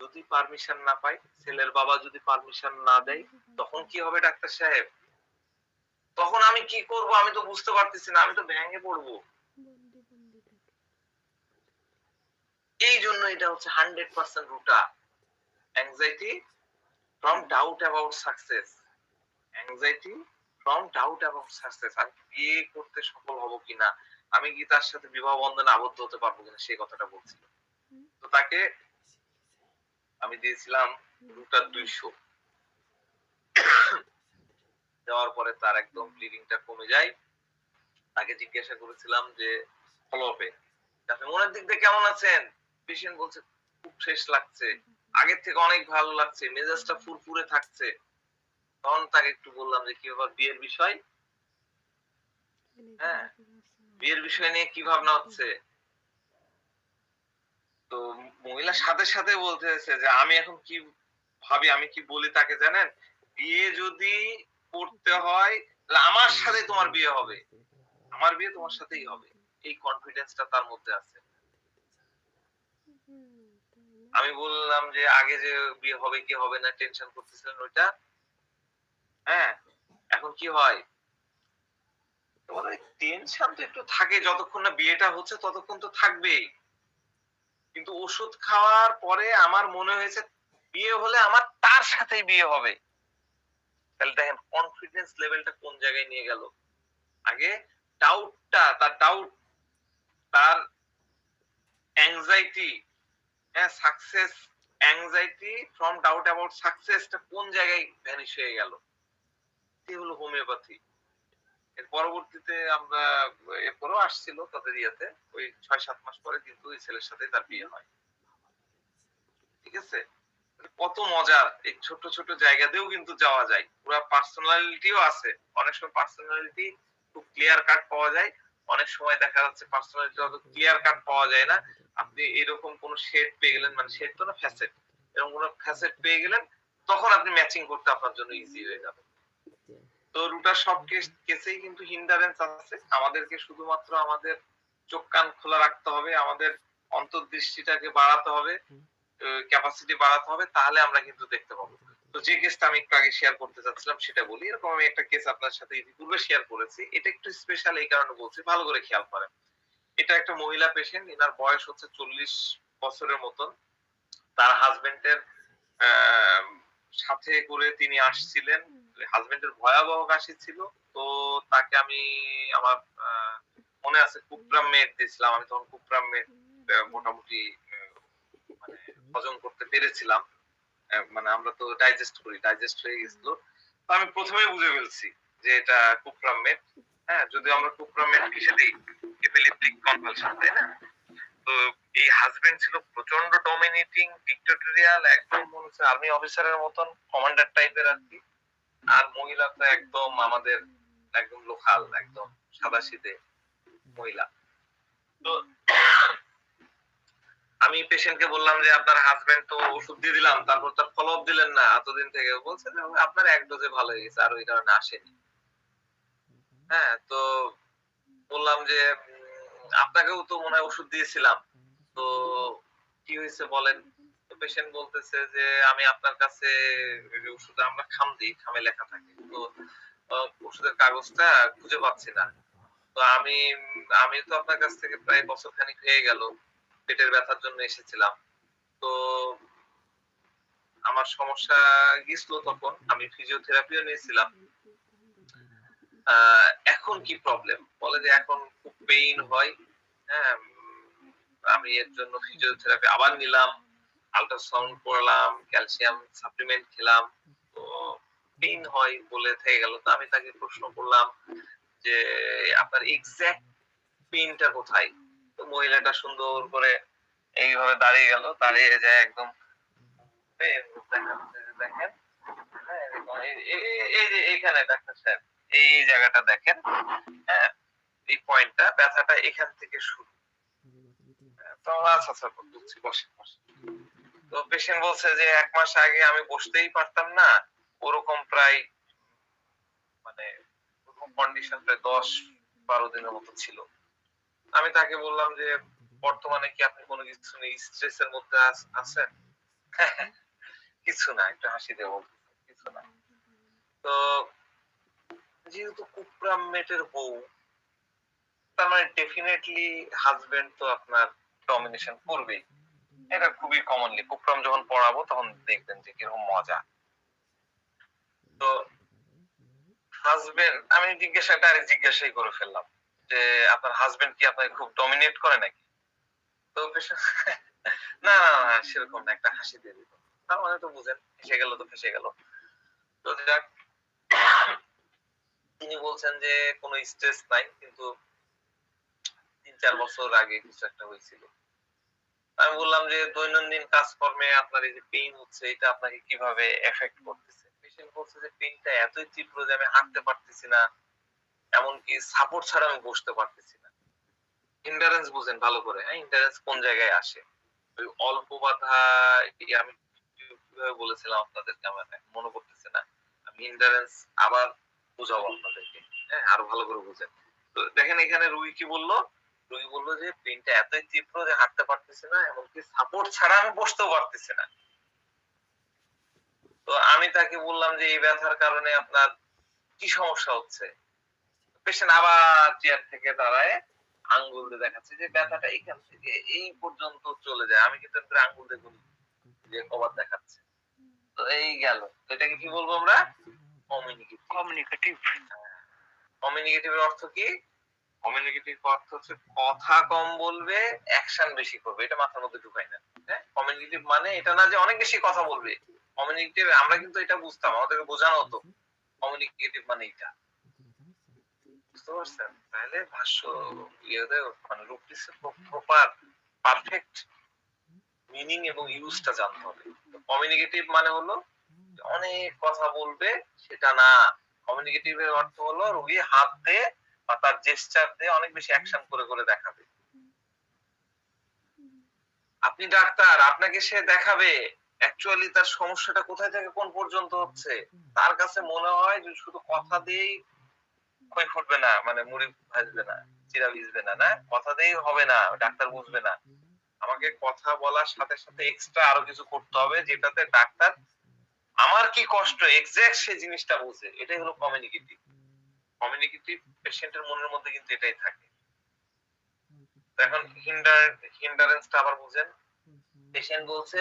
যদি পারমিশন না পাই, ছেলের বাবা যদি পারমিশন না দেয়, তখন কি হবে ডাক্তার সাহেব? তখন আমি কি করব আমি তো বুঝতে পারতেছি না। আমি তো ভেঙে পড়বো। এই জন্য এটা হচ্ছে 100% রুটা। Anxiety from doubt about success. Anxiety from doubt about success. আমি বিয়ে করতে সফল হব কিনা, আমি কি তার সাথে বিবাহ বন্ধনে আবদ্ধ হতে পারবো কিনা, সেই কথাটা বলছিল। তো তাকে আমি দিয়েছিলাম রুটা 200। দেওয়ার পরে তার একদম ব্লিডিংটা কমে যায়। তাকে জিজ্ঞাসা করেছিলাম যে ফলো আপে, আপনি মনের দিক দিয়ে কেমন আছেন? পেশেন্ট বলছে খুব ফ্রেশ লাগছে, আগের থেকে অনেক ভালো লাগছে, মেজাজটা ফুরফুরে থাকছে। তখন তাকে একটু বললাম যে কি ব্যাপার, বিয়ের বিষয়? হ্যাঁ, বিয়ের বিষয় নিয়ে কি ভাবনা হচ্ছে? তো মহিলা সাথে সাথে বলতেছে যে আমি এখন কি ভাবি, আমি কি বলি তাকে জানেন? বিয়ে যদি করতে হয় তাহলে আমার সাথে তোমার বিয়ে হবে, আমার বিয়ে তোমার সাথেই হবে। এই কনফিডেন্সটা তার মধ্যে আছে। আমি বললাম যে আগে যে বিয়ে হবে কি হবে না টেনশন করতেছিলেন ওইটা, হ্যাঁ, এখন কি হয়? টেনশন তো একটু থাকে, যতক্ষণ না বিয়েটা হচ্ছে ততক্ষণ তো থাকবেই। কিন্তু ওষুধ খাওয়ার পরে আমার মনে হয়েছে বিয়ে হলে আমার তার সাথেই বিয়ে হবে। তাহলে দেখেন কনফিডেন্স লেভেলটা কোন জায়গায় নিয়ে গেল। আগে তার ডাউট, তার অ্যাংজাইটি, হ্যাঁ, success, anxiety from doubt about সাকসেসটা কোন জায়গায় ভ্যানিশ হয়ে গেল। এই হলো হোমিওপ্যাথি। এর পরবর্তীতে আমরা এরপরও আসছিল তাদের ইয়েতে, ওই 6-7 মাস পরে কিন্তু ওই ছেলের সাথে তার বিয়ে হয়। ঠিক আছে? কত মজার, এই ছোট ছোট জায়গাতেও কিন্তু যাওয়া যায়। পুরো পার্সোনালিটিও আছে। অনেক সময় পার্সোনালিটি খুব ক্লিয়ার কাট পাওয়া যায়, অনেক সময় দেখা যাচ্ছে পার্সোনালিটি অত ক্লিয়ার কাট পাওয়া যায় না। আপনি এরকম কোন শেড পেয়ে গেলেন, মানে শেড তো না, ফ্যাসেট, এরকম কোন ফ্যাসেট পেয়ে গেলেন, তখন আপনি ম্যাচিং করতে আপনার জন্য ইজি হয়ে যাবে। তো রুটার সব কেসেই কিন্তু হিন্ডারেন্স আছে। আমাদেরকে শুধুমাত্র আমাদের চোখ কান খোলা রাখতে হবে, আমাদের অন্তর্দৃষ্টিটাকে বাড়াতে হবে, ক্যাপাসিটি বাড়াতে হবে, তাহলে আমরা কিন্তু দেখতে পাবো। তো যে কেসটা আমি একটু আগে শেয়ার করতে চাচ্ছিলাম সেটা বলি। এরকম আমি একটা কেস আপনার সাথে ইতিপূর্বে শেয়ার করেছি। এটা একটু স্পেশাল এই কারণে বলছি, ভালো করে খেয়াল করেন। এটা একটা মহিলা পেশেন্ট, এনার বয়স হচ্ছে 40 বছরের মতন। তার হাজবেন্ডের সাথে করে তিনি আসছিলেন। হাজবেন্ডের ভয়াবহ কাশি ছিল। তো তাকে আমি আমার মনে আছে কুপ্রাম মেড দিয়েছিলাম। আমি তখন কুপ্রাম মেড মোটামুটি মানে হজম করতে পেরেছিলাম। মানে আমরা তো ডাইজেস্ট হয়ে গেছিল। তো আমি প্রথমেই বুঝে ফেলছি যে এটা কুপ্রাম মেড। হ্যাঁ, যদিও আমরা কুপ্রাম মেড কিসে দিই? এপিলেপটিক কনভালশন, তাই না? তো এই হাজবেন্ড ছিল প্রচন্ড ডমিনেটিং, ডিক্টেটোরিয়াল, একদম মনে হচ্ছে আর্মি অফিসারের মতন, কমান্ডার টাইপের আর কি। আর মহিলা তো একদম আমাদের একদম লোকাল, একদম সাদাসিধে মহিলা। তো আমি পেশেন্টকে বললাম যে আপনার হাজবেন্ড তো ওষুধ দিয়ে দিলাম, তারপর তার ফলো আপ দিলেন না এতদিন থেকে। বলছে যে আপনার এক ডোজে ভালো হয়ে গেছে, আর ওই কারণে আসেনি। হ্যাঁ, তো বললাম যে আপনাকেও তো মনে হয় ওষুধ দিয়েছিলাম, তো কি হয়েছে বলেন? তো পেশেন্ট বলতেছে যে আমি আপনার কাছে ওষুধ আমরা খাম দিই, খামে লেখা থাকে, তো ওষুধের কাগজটা খুঁজে পাচ্ছি না। তো আমি তো আপনার কাছ থেকে প্রায় বছর খানিক হয়ে গেল পেটের ব্যথার জন্য এসেছিলাম। তো আমার সমস্যা গিয়েছিল, তখন আমি ফিজিওথেরাপিও নিয়েছিলাম। এখন কি প্রবলেম? বলে যে এখন খুব পেইন হয়। হ্যাঁ, আমি এর জন্য ফিজিওথেরাপি আবার নিলাম, আল্ট্রাসাউন্ড করলাম, ক্যালসিয়াম সাপ্লিমেন্ট খেলাম, তো পেইন হয় বলে থেকে গেল। তো আমি তাকে প্রশ্ন করলাম যে আপনার এক্সাক্ট পেইনটা কোথায়? তো মহিলাটা সুন্দর করে এইভাবে দাঁড়িয়ে গেল, দাঁড়িয়ে যায় একদম দেখেন, হ্যাঁ, এই যে এইখানে ডাক্তার সাহেব, এই জায়গাটা দেখেন, হ্যাঁ, এই পয়েন্টটা, ব্যথাটা এখান থেকে শুরু। তো আচ্ছা আচ্ছা বুঝছি, বসেন বসেন। তো পেশেন্ট বলছে যে 1 মাস আগে আমি বসতেই পারতাম না, ওরকম প্রায় মানে ওরকম কন্ডিশন প্রায় 10-12 দিনের মতো ছিল। আমি তাকে বললাম যে বর্তমানে কি আপনি কোনো কিছু নিয়ে স্ট্রেসের মধ্যে আছেন? কিছু না, একটু হাসি দিয়ে বলতেছে কিছু না। তো যেহেতু কুপ্রাম মেটের বউ, তার মানে ডেফিনেটলি হাজবেন্ড তো আপনার ডমিনেশন করবেই। এটা খুবই কমনলি কুপ্রাম যখন পড়াবো তখন দেখবেন যে কিরকম মজা। তো হাজবেন্ড, আমি ডাইরেক্ট জিজ্ঞাসাই করে ফেললাম যে আপনার হাজবেন্ড কি আপনাকে খুব ডমিনেট করে নাকি? তো না না না সেরকম না, একটা হাসি দিয়ে দিল। তার মানে তো বুঝেন, ফেসে গেল তো ফেসে গেল। তো যাক, তিনি বলছেন যে কোনো স্ট্রেস নাই, কিন্তু 3-4 বছর আগে কিছু একটা হয়েছিল। আমি বললাম যে দৈনন্দিন কাজকর্মে আপনার এই যে পেইন হচ্ছে, এটা আপনাকে কিভাবে এফেক্ট করতেছে? পেশেন্ট বলছে যে পেইনটা এতই তীব্র যে আমি হাঁটতে পারতেছি না, এমনকি সাপোর্ট ছাড়া আমি বসতে পারতেছি না। হিন্ডারেন্স বুঝেন ভালো করে, হ্যাঁ, হিন্ডারেন্স কোন জায়গায় আসে? ওই অল্প বাধা, আমি কিভাবে বলেছিলাম আপনাদেরকে, আমার এখন মনে পড়তেছে না। আমি হিন্ডারেন্স আবার বুঝাবো আপনাদেরকে, হ্যাঁ, আরো ভালো করে বুঝেন। তো দেখেন এখানে রুগী কি বললো? রুগী বললো যে পেইনটা এতই তীব্র যে হাঁটতে পারতেছি না, এমনকি সাপোর্ট ছাড়া আমি বসতেও পারতেছি না। তো আমি তাকে বললাম যে এই ব্যথার কারণে আপনার কি সমস্যা হচ্ছে? পেশেন্ট আবার চেয়ার থেকে দাঁড়ায় আঙ্গুল দিয়ে দেখাচ্ছে যে ব্যথাটা এখান থেকে এই পর্যন্ত চলে যায়। আমি কিন্তু একটু আঙ্গুল দিয়ে গুনি যে কবার দেখাচ্ছে। তো এই গেল। তো এটাকে কি বলবো আমরা? কমিউনিকেটিভ। কমিউনিকেটিভ। কমিউনিকেটিভ এর অর্থ কি? কমিউনিকেটিভ অর্থ হচ্ছে কথা কম বলবে, অ্যাকশন বেশি করবে। এটা মাথার মধ্যে ঢুকাই না। হ্যাঁ? কমিউনিকেটিভ মানে এটা না যে অনেক বেশি কথা বলবে। কমিউনিকেটিভ আমরা কিন্তু এটা বুঝতাম, আমাদেরকে বোঝানো হতো। কমিউনিকেটিভ মানে এটা। বুঝতে পারছেন? তাহলে ভাষ্য ইয়েতে মানে রূপ দিচ্ছে প্রপার পারফেক্ট মিনিং এবং ইউজটা জানতে হবে। কমিউনিকেটিভ মানে হলো অনেক কথা বলবে সেটা না। কমিউনিকেটিভ এর অর্থ হলো রোগী হাত দিয়ে বা তার জেস্টার দিয়ে অনেক বেশি অ্যাকশন করে করে দেখাবে। আপনি ডাক্তার, আপনাকে সে দেখাবে অ্যাকচুয়ালি তার সমস্যাটা কোথায় থেকে কোন পর্যন্ত হচ্ছে। তার কাছে মনে হয় যে শুধু কথা দিয়েই খই ফুটবে না, মানে মুড়ি ভাজবে না, চিড়া ভিজবে না, না? কথা দিয়েই হবে না, ডাক্তার বুঝবে না। আমাকে কথা বলার সাথে, সাথে এক্সট্রা আরো কিছু করতে হবে যেটাতে ডাক্তার আমার কি কষ্ট এক্সাক্ট সেই জিনিসটা বুঝে। এটাই হলো কমিউনিকেটিভ। কমিউনিকেটিভ পেশেন্টের মনের মধ্যে কিন্তু এটাই থাকে। তো এখন হিন্ডারেন্সটা আবার বুঝেন। পেশেন্ট বলছে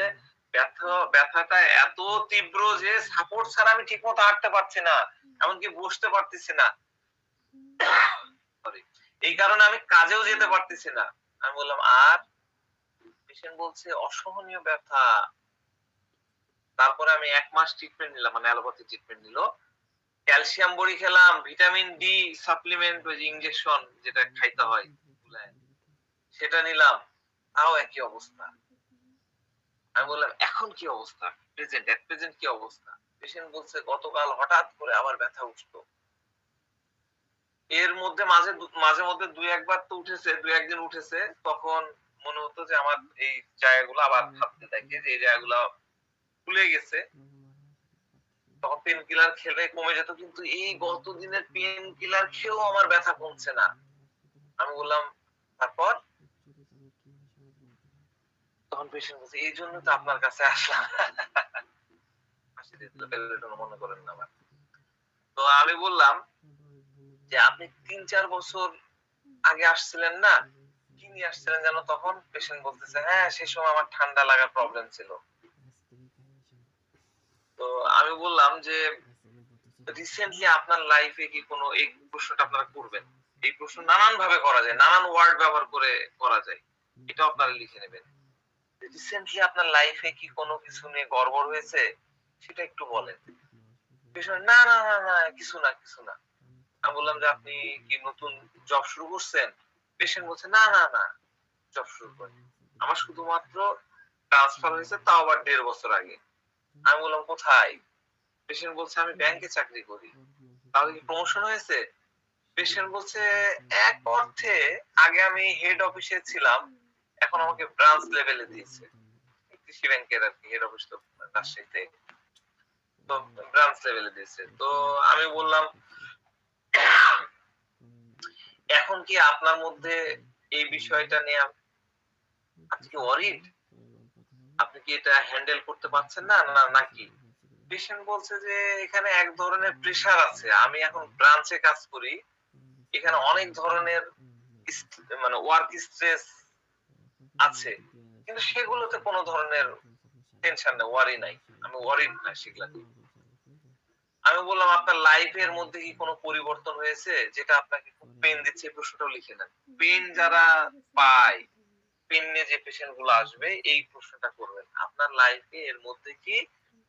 ব্যথাটা এত তীব্র যে সাপোর্ট ছাড়া আমি ঠিকমতো হাঁটতে পারছি না, এমনকি বসতে পারতেছি না। সরি, এই কারণে আমি কাজেও যেতে পারতেছি না। আমি বললাম আর? পেশেন্ট বলছে অসহনীয় ব্যথা। তারপরে আমি ১ মাস ট্রিটমেন্ট নিলাম, মানে অ্যালোপ্যাথি ট্রিটমেন্ট নিল। ক্যালসিয়াম বড়ি খেলাম, ভিটামিন ডি সাপ্লিমেন্ট, ওই যে ইনজেকশন যেটা খাইতে হয় গুলায়, সেটা নিলাম, তাও একই অবস্থা। আমি বললাম এখন কি অবস্থা, এট প্রেজেন্ট কি অবস্থা? পেশেন্ট বলছে গতকাল হঠাৎ করে আবার ব্যথা উঠতো। এর মধ্যে মাঝে মধ্যে ২-১ বার তো উঠেছে, ২-১ দিন উঠেছে, তখন মনে হতো যে আমার এই জায়গাগুলো আবার ভাবতে থাকে যে এই জায়গাগুলো ফুলে গেছে। তখন পেন কিলার খেলে কমে যেত, কিন্তু এই গত দিনের পেন কিলার খেয়েও আমার ব্যথা কমছে না। আমি বললাম তারপর? তখন পেশেন্ট বলছে এই জন্য তো আপনার কাছে আসলাম। হাসি দিয়েছিল, এজন্য মনে করেন না আবার। তো আমি বললাম যে আপনি ৩-৪ বছর আগে আসছিলেন না, কি নিয়ে আসছিলেন যেন তখন? পেশেন্ট বলতেছে হ্যাঁ সে সময় আমার ঠান্ডা লাগার প্রবলেম ছিল। তো আমি বললাম যে রিসেন্টলি আপনার লাইফে কি কোনো, এই প্রশ্নটা আপনারা করবেন, এই প্রশ্ন নানান ভাবে করা যায়, নানান ওয়ার্ড ব্যবহার করে করা যায়, এটাও আপনারা লিখে নেবেন। রিসেন্টলি আপনার লাইফে কি কোনো কিছু নিয়ে গড়বড় হয়েছে সেটা একটু বলেন। পেশেন্ট না না না না কিছু না কিছু না। আমি বললাম যে আপনি কি নতুন জব শুরু করছেন? পেশেন্ট বলছে না না না জব শুরু করিনি, আমার শুধুমাত্র ট্রান্সফার হয়েছে, তাও আবার ১.৫ বছর আগে। আমি বললাম কোথায়? পেশেন্ট বলছে আমি ব্যাংকে চাকরি করি। তাহলে কি প্রমোশন হয়েছে? পেশেন্ট বলছে এক অর্থে আগে আমি হেড অফিসে ছিলাম, এখন আমাকে ব্রাঞ্চ লেভেলে দিয়েছে। কৃষি ব্যাংকের আর কি হেড অফিস তো রাজশাহীতে, তো ব্রাঞ্চ লেভেলে দিয়েছে। তো আমি বললাম এখন কি আপনার মধ্যে এই বিষয়টা নিয়ে আপনি কি ওয়ারিড? আপনি কি এটা হ্যান্ডেল করতে পারছেন না না নাকি? পেশেন্ট বলছে যে এখানে এক ধরনের প্রেসার আছে, আমি এখন ব্রাঞ্চে কাজ করি, এখানে অনেক ধরনের মানে ওয়ার্ক স্ট্রেস আছে, কিন্তু সেগুলোতে কোনো ধরনের টেনশন নেই, ওয়ারি নাই। আমি ওয়ারিড না সেগুলা নিয়ে। আমি বললাম আপনার লাইফের মধ্যে কি কোনো পরিবর্তন হয়েছে যেটা আপনাকে খুব পেইন দিচ্ছে? এই প্রশ্নটাও লিখে নেন। পেইন যারা পায়, পেইন নিয়ে যে পেশেন্ট গুলো আসবে এই প্রশ্নটা করবেন। আপনার লাইফে এর মধ্যে কি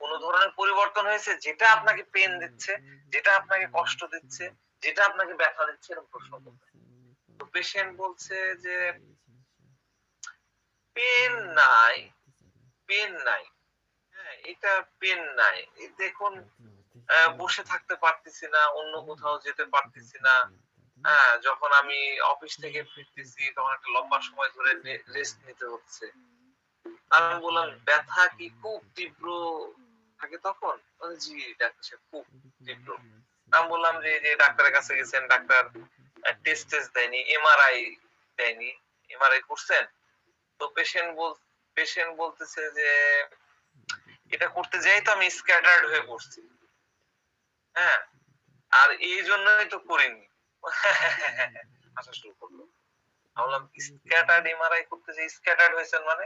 কোনো ধরনের পরিবর্তন হয়েছে যেটা আপনাকে পেইন দিচ্ছে, যেটা আপনাকে কষ্ট দিচ্ছে, যেটা আপনাকে ব্যথা দিচ্ছে, এরকম প্রশ্ন করবেন। তো পেশেন্ট বলছে যে পেন নাই, পেন নাই। হ্যাঁ, এটা পেন নাই। এই দেখুন বসে থাকতে পারতেছি না, অন্য কোথাও যেতে পারতেছি না। হ্যাঁ, যখন আমি অফিস থেকে ফিরতেছি তখন একটা লম্বা সময় ধরে রেস্ট নিতে হচ্ছে। আমি বললাম ব্যথা কি খুব তীব্র থাকে তখন? বলে, জি ডাক্তার সাহেব খুব তীব্র। আমি বললাম যে এই যে ডাক্তারের কাছে গেছেন, ডাক্তার টেস্ট দেয়নি, এমআরআই দেয়নি, এমআরআই করছেন? তো পেশেন্ট বলতেছে যে এটা করতে যাই তো আমি স্ক্যাটার্ড হয়ে পড়ছি। হ্যাঁ, আর এই জন্যই তো করিনি। হাসা শুরু করলো। আমি বললাম স্ক্যাটার্ড এমআরআই করতে যে স্ক্যাটার্ড হয়েছেন মানে?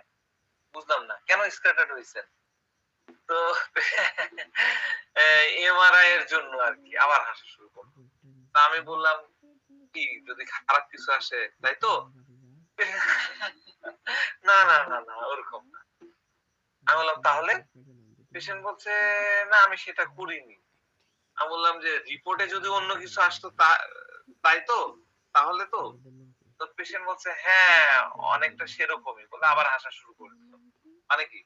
বুঝলাম না কেন স্ক্যাটার্ড হয়েছেন? তো এমআরআই এর জন্য আর কি। আবার হাসা শুরু করলো। তা আমি বললাম কি যদি খারাপ কিছু আসে তাই তো? না না না না ওরকম না। আমি বললাম তাহলে? পেশেন্ট বলছে না আমি সেটা করিনি। আমি বললাম যে রিপোর্টে যদি অন্য কিছু আসতো তাই তো? তাহলে তো? তো পেশেন্ট বলছে হ্যাঁ অনেকটা সেরকমই, বলে আবার হাসা শুরু করে দিল। মানে কি?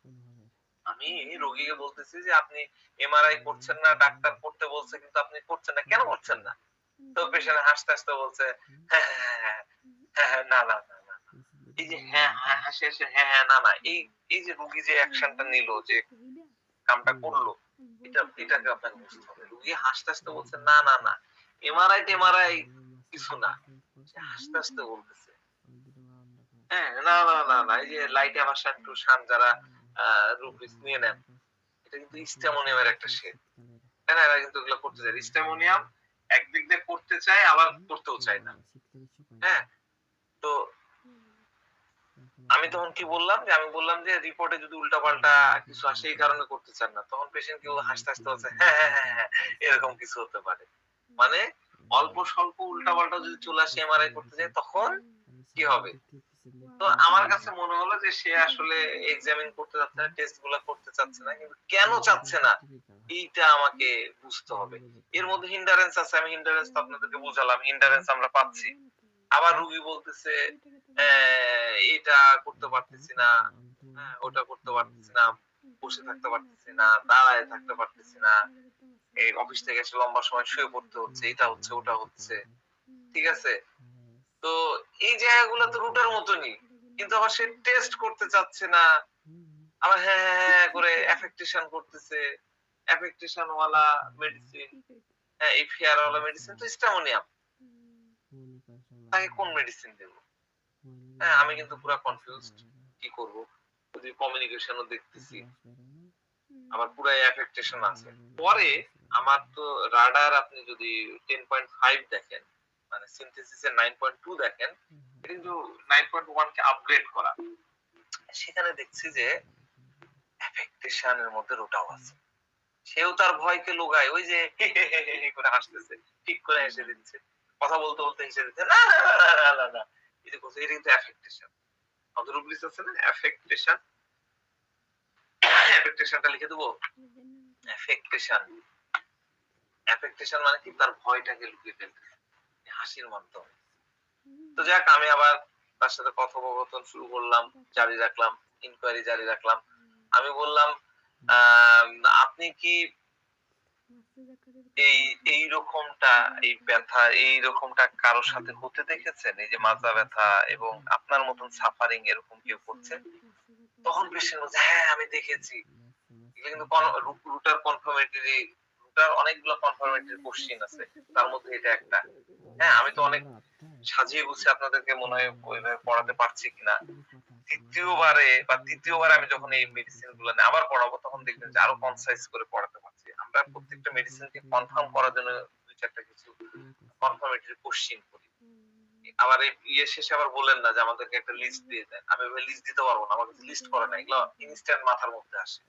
আমি রোগীকে বলতেছি যে আপনি এমআরআই করছেন না, ডাক্তার করতে বলছে কিন্তু আপনি করছেন না, কেন করছেন না? তো পেশেন্ট হাসতে হাসতে বলছে হ্যাঁ হ্যাঁ হ্যাঁ হ্যাঁ হ্যাঁ, না না না না এই যে হ্যাঁ হ্যাঁ হাসি হাসি হ্যাঁ হ্যাঁ না না এই যে রুগী যে অ্যাকশনটা নিল, যে কামটা করলো, এটাকে আপনাকে বুঝতে হবে। রুগী হাসতে হাসতে বলছে না না না, এমআরআই টেমআরআই কিছু না, সে হাসতে হাসতে বলতেছে হ্যাঁ না না না না, এই যে লাইট অ্যাভারশন টু শান যারা রুপিস নিয়ে নেন, এটা কিন্তু স্টেমোনিয়ামের একটা শেড। তাই না? এরা কিন্তু এগুলো করতে চায়, স্টেমোনিয়াম একদিক দিয়ে করতে চায় আবার করতেও চায় না। হ্যাঁ, তো আমি তখন কি বললাম, যে আমি বললাম যে রিপোর্টে যদি উল্টাপাল্টা কিছু আসে এই কারণে করতে চান না, তখন পেশেন্ট কেউ হাসতে হাসতে বলছে হ্যাঁ হ্যাঁ হ্যাঁ হ্যাঁ এরকম কিছু হতে পারে। মানে অল্প স্বল্প উল্টাপাল্টা যদি চলে আসে এমআরআই করতে যায়, তখন কি হবে? তো আমার কাছে মনে হলো যে সে আসলে এক্সামিন করতে চাচ্ছে না, টেস্ট গুলা করতে চাচ্ছে না, কিন্তু কেন চাচ্ছে না এইটা আমাকে বুঝতে হবে। এর মধ্যে হিন্ডারেন্স আছে, আমি হিন্ডারেন্স তো আপনাদেরকে বুঝালাম, হিন্ডারেন্স আমরা পাচ্ছি। আবার রুগী বলতেছে এটা করতে পারতেছি না, ওটা করতে পারতেছি না, বসে থাকতে পারতেছি না, দাঁড়ায় থাকতে পারতেছি না, এই অফিস থেকে এসে লম্বা সময় শুয়ে পড়তে হচ্ছে, এটা হচ্ছে ওটা হচ্ছে। ঠিক আছে, তো এই জায়গাগুলো তো রুটার মতনই, কিন্তু আবার সে টেস্ট করতে চাচ্ছে না, আবার হ্যাঁ হ্যাঁ হ্যাঁ করে অ্যাফেক্টেশন করতেছে, অ্যাফেক্টেশন ওয়ালা মেডিসিন, হ্যাঁ এই ফেয়ার ওয়ালা মেডিসিন তো স্টামোনিয়াম, তাকে কোন মেডিসিন দেব? হ্যাঁ আমি কিন্তু পুরো কনফিউজড, কি করব? যদি কমিউনিকেশনও দেখতেছি, আবার পুরো অ্যাফেক্টেশন আছে। পরে আমার তো রাডার আপনি যদি 10.5 দেখেন, মানে সিনথেসিসের 9.2 দেখেন, এটা কিন্তু 9.1 কে আপগ্রেড করা, সেখানে দেখছি যে অ্যাফেক্টেশনের মধ্যে রোটাও আছে। সেও তার ভয়কে লোগায়, ওই যে করে হাসতেছে, ঠিক করে হেসে দিচ্ছে, কথা বলতে বলতে হেসে দিচ্ছে না না না না না না না, এই যে কথা, এটা কিন্তু অ্যাফেক্টেশন। আমাদের রুবলিস আছে না অ্যাফেক্টেশন, অ্যাফেক্টেশনটা লিখে দেবো, অ্যাফেক্টেশন। অ্যাফেক্টেশন মানে কি? তার ভয়টাকে লুকিয়ে ফেলতেছে হাসির মাধ্যমে। তো যাক, আমি আবার তার সাথে কথোপকথন শুরু করলাম, জারি রাখলাম, ইনকোয়ারি জারি রাখলাম। আমি বললাম আপনি কি এই রকমটা, এই ব্যথা এই রকমটা কারোর সাথে হতে দেখেছেন? এই যে মাজা ব্যথা এবং আপনার মতন সাফারিং এরকম কেউ করছে? তখন পেশেন্ট বলছে হ্যাঁ আমি দেখেছি। এগুলো কিন্তু রুটার কনফার্মেটরি, রুটার অনেকগুলো কনফার্মেটরি কোশ্চেন আছে, তার মধ্যে এটা একটা। হ্যাঁ আমি তো অনেক সাজিয়ে গুছিয়ে আপনাদেরকে মনে হয় ওইভাবে পড়াতে পারছি কিনা। তৃতীয়বার আমি যখন এই মেডিসিন গুলো নিয়ে আবার পড়াবো, তখন দেখবেন যে আরো কনসাইজ করে পড়াতে পারছি। আমরা প্রত্যেকটা মেডিসিনকে কনফার্ম করার জন্য দুই চারটা কিছু কনফার্মেটরি কোশ্চেন করি। আবার এই শেষে আবার বলেন না যে আমাদেরকে একটা লিস্ট দিয়ে দেন, আমি ওই লিস্ট দিতে পারবো না, আমার কাছে লিস্ট করে না, এগুলো ইনস্ট্যান্ট মাথার মধ্যে আসে।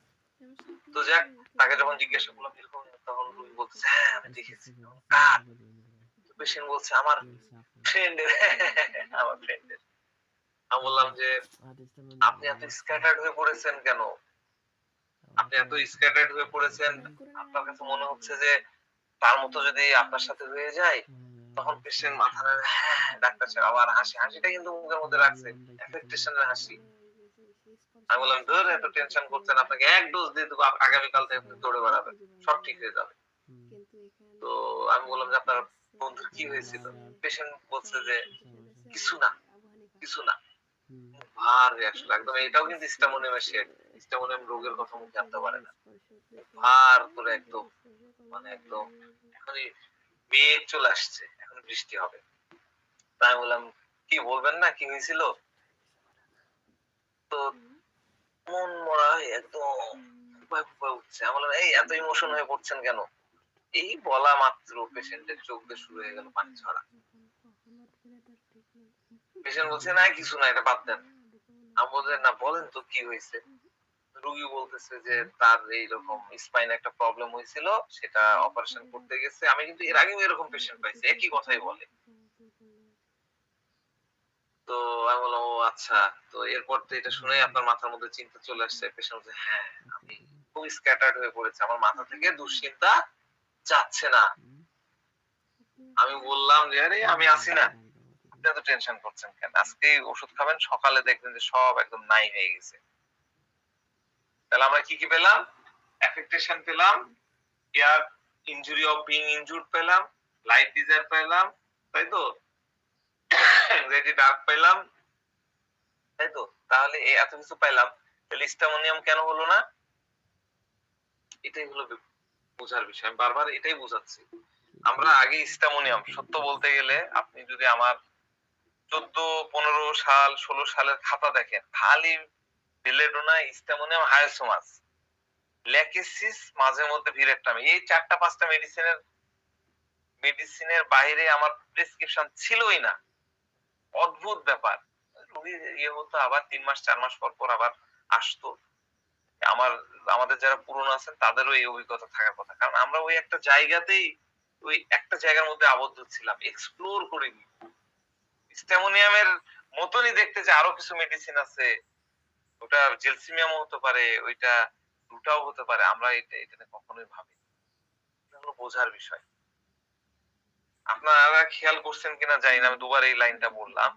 তো যাক, তাকে যখন জিজ্ঞাসা করলাম এরকম, তখন রুগী বলতেছে হ্যাঁ আমি দেখেছি। কার? পেশেন্ট বলছে আমার ফ্রেন্ডের। আমার ফ্রেন্ডের। আমি বললাম যে আপনি এত স্ক্যাটার্ড হয়ে পড়েছেন কেন? আপনি এত স্ক্যাটার্ড হয়ে পড়েছেন, আপনার কাছে মনে হচ্ছে যে তার মতো যদি আপনার সাথে হয়ে যায়, তখন পেশেন্ট মাথা নাড়ে হ্যাঁ ডাক্তার সাহেব, আবার হাসি, হাসিটা কিন্তু মুখের মধ্যে রাখছে, অ্যাফেক্টেশনের হাসি। আমি বললাম ধর এত টেনশন করছেন, আপনাকে এক ডোজ দিয়ে দেবো, আগামীকাল থেকে আপনি দৌড়ে বেড়াবেন, সব ঠিক হয়ে যাবে। তো আমি বললাম যে আপনার বন্ধুর কি হয়েছিল? পেশেন্ট বলছে যে কিছু না, কিছু না। ভার রিঅ্যাকশন একদম, এটাও কিন্তু স্টামোনিয়ামের শেড। স্টামোনিয়াম রোগের কথা মুখ জানতে পারে না, ভার করে একদম, মানে একদম এখনই মেঘ চলে আসছে, এখন বৃষ্টি হবে। তাই বললাম কি বলবেন না কি হয়েছিল? তো মন মরা হয়ে একদম ফুপায় ফুপায় উঠছে। আমি বললাম এই এত ইমোশন হয়ে পড়ছেন কেন? এই বলা মাত্র পেশেন্টের চোখ দিয়ে শুরু হয়ে গেল পানি ঝরা। পেশেন্ট বলছে না কিছু না, এটা বাদ দেন। আমি বললাম না বলেন তো কি হয়েছে? রোগী বলতেছে যে তার এইরকম স্পাইনে একটা প্রবলেম হয়েছিল, সেটা অপারেশন করতে গেছে। আমি কিন্তু এর আগেও এরকম পেশেন্ট পাইছি, একই কথাই বলে। তো আমি বললাম ও আচ্ছা। তো এরপর তো এটা শুনে আপনার মাথার মধ্যে চিন্তা চলে আসছে। পেশেন্ট বলছে হ্যাঁ আমি খুব স্ক্যাটার্ড হয়ে পড়েছি, আমার মাথা থেকে দুশ্চিন্তা যাচ্ছে না। আমি বললাম যে আরে আমি আছি না, আপনি এত টেনশন করছেন কেন? আজকে ওষুধ খাবেন, সকালে দেখবেন যে সব একদম নাই হয়ে গেছে। তাহলে আমরা কি কি পেলাম? অ্যাফেক্টেশন পেলাম, fear injury of being injured পেলাম, লাইট ডিজায়ার পেলাম, তাই তো, অ্যাংজাইটি ডার্ক পেলাম, তাই তো? তাহলে এত কিছু পাইলাম, তাহলে স্টামোনিয়াম কেন হলো না? এটাই হলো বোঝার বিষয়। আমি বারবার এটাই বোঝাচ্ছি। আমরা আগে স্টামোনিয়াম, সত্য বলতে গেলে আপনি যদি আমার 14, 15 সাল, 16 সালের খাতা দেখেন, খালি বেলেডোনা, স্টামোনিয়াম, হায়াসোমাস, ল্যাকেসিস, মাঝে মধ্যে ভিরেট্টাম, এই 4টা 5টা মেডিসিনের বাইরে আমার প্রেসক্রিপশন ছিলই না। অদ্ভুত ব্যাপার। রোগী হতো, আবার 3 মাস 4 মাস পর পর আবার আসতো। আমাদের যারা পুরনো আছেন তাদেরও এই অভিজ্ঞতা থাকার কথা, কারণ আমরা ওই একটা জায়গাতেই, ওই একটা জায়গার মধ্যে আবদ্ধ ছিলাম, এক্সপ্লোর করিনি। স্টেমোনিয়ামের মতনই দেখতে যে আরো কিছু মেডিসিন আছে, ওটা জেলসিমিয়ামও হতে পারে, ওইটা রুটাও হতে পারে, আমরা এটা কখনোই ভাবি। এটা হলো বোঝার বিষয়। আপনারা খেয়াল করছেন কিনা জানি না, আমি দুবার এই লাইনটা বললাম,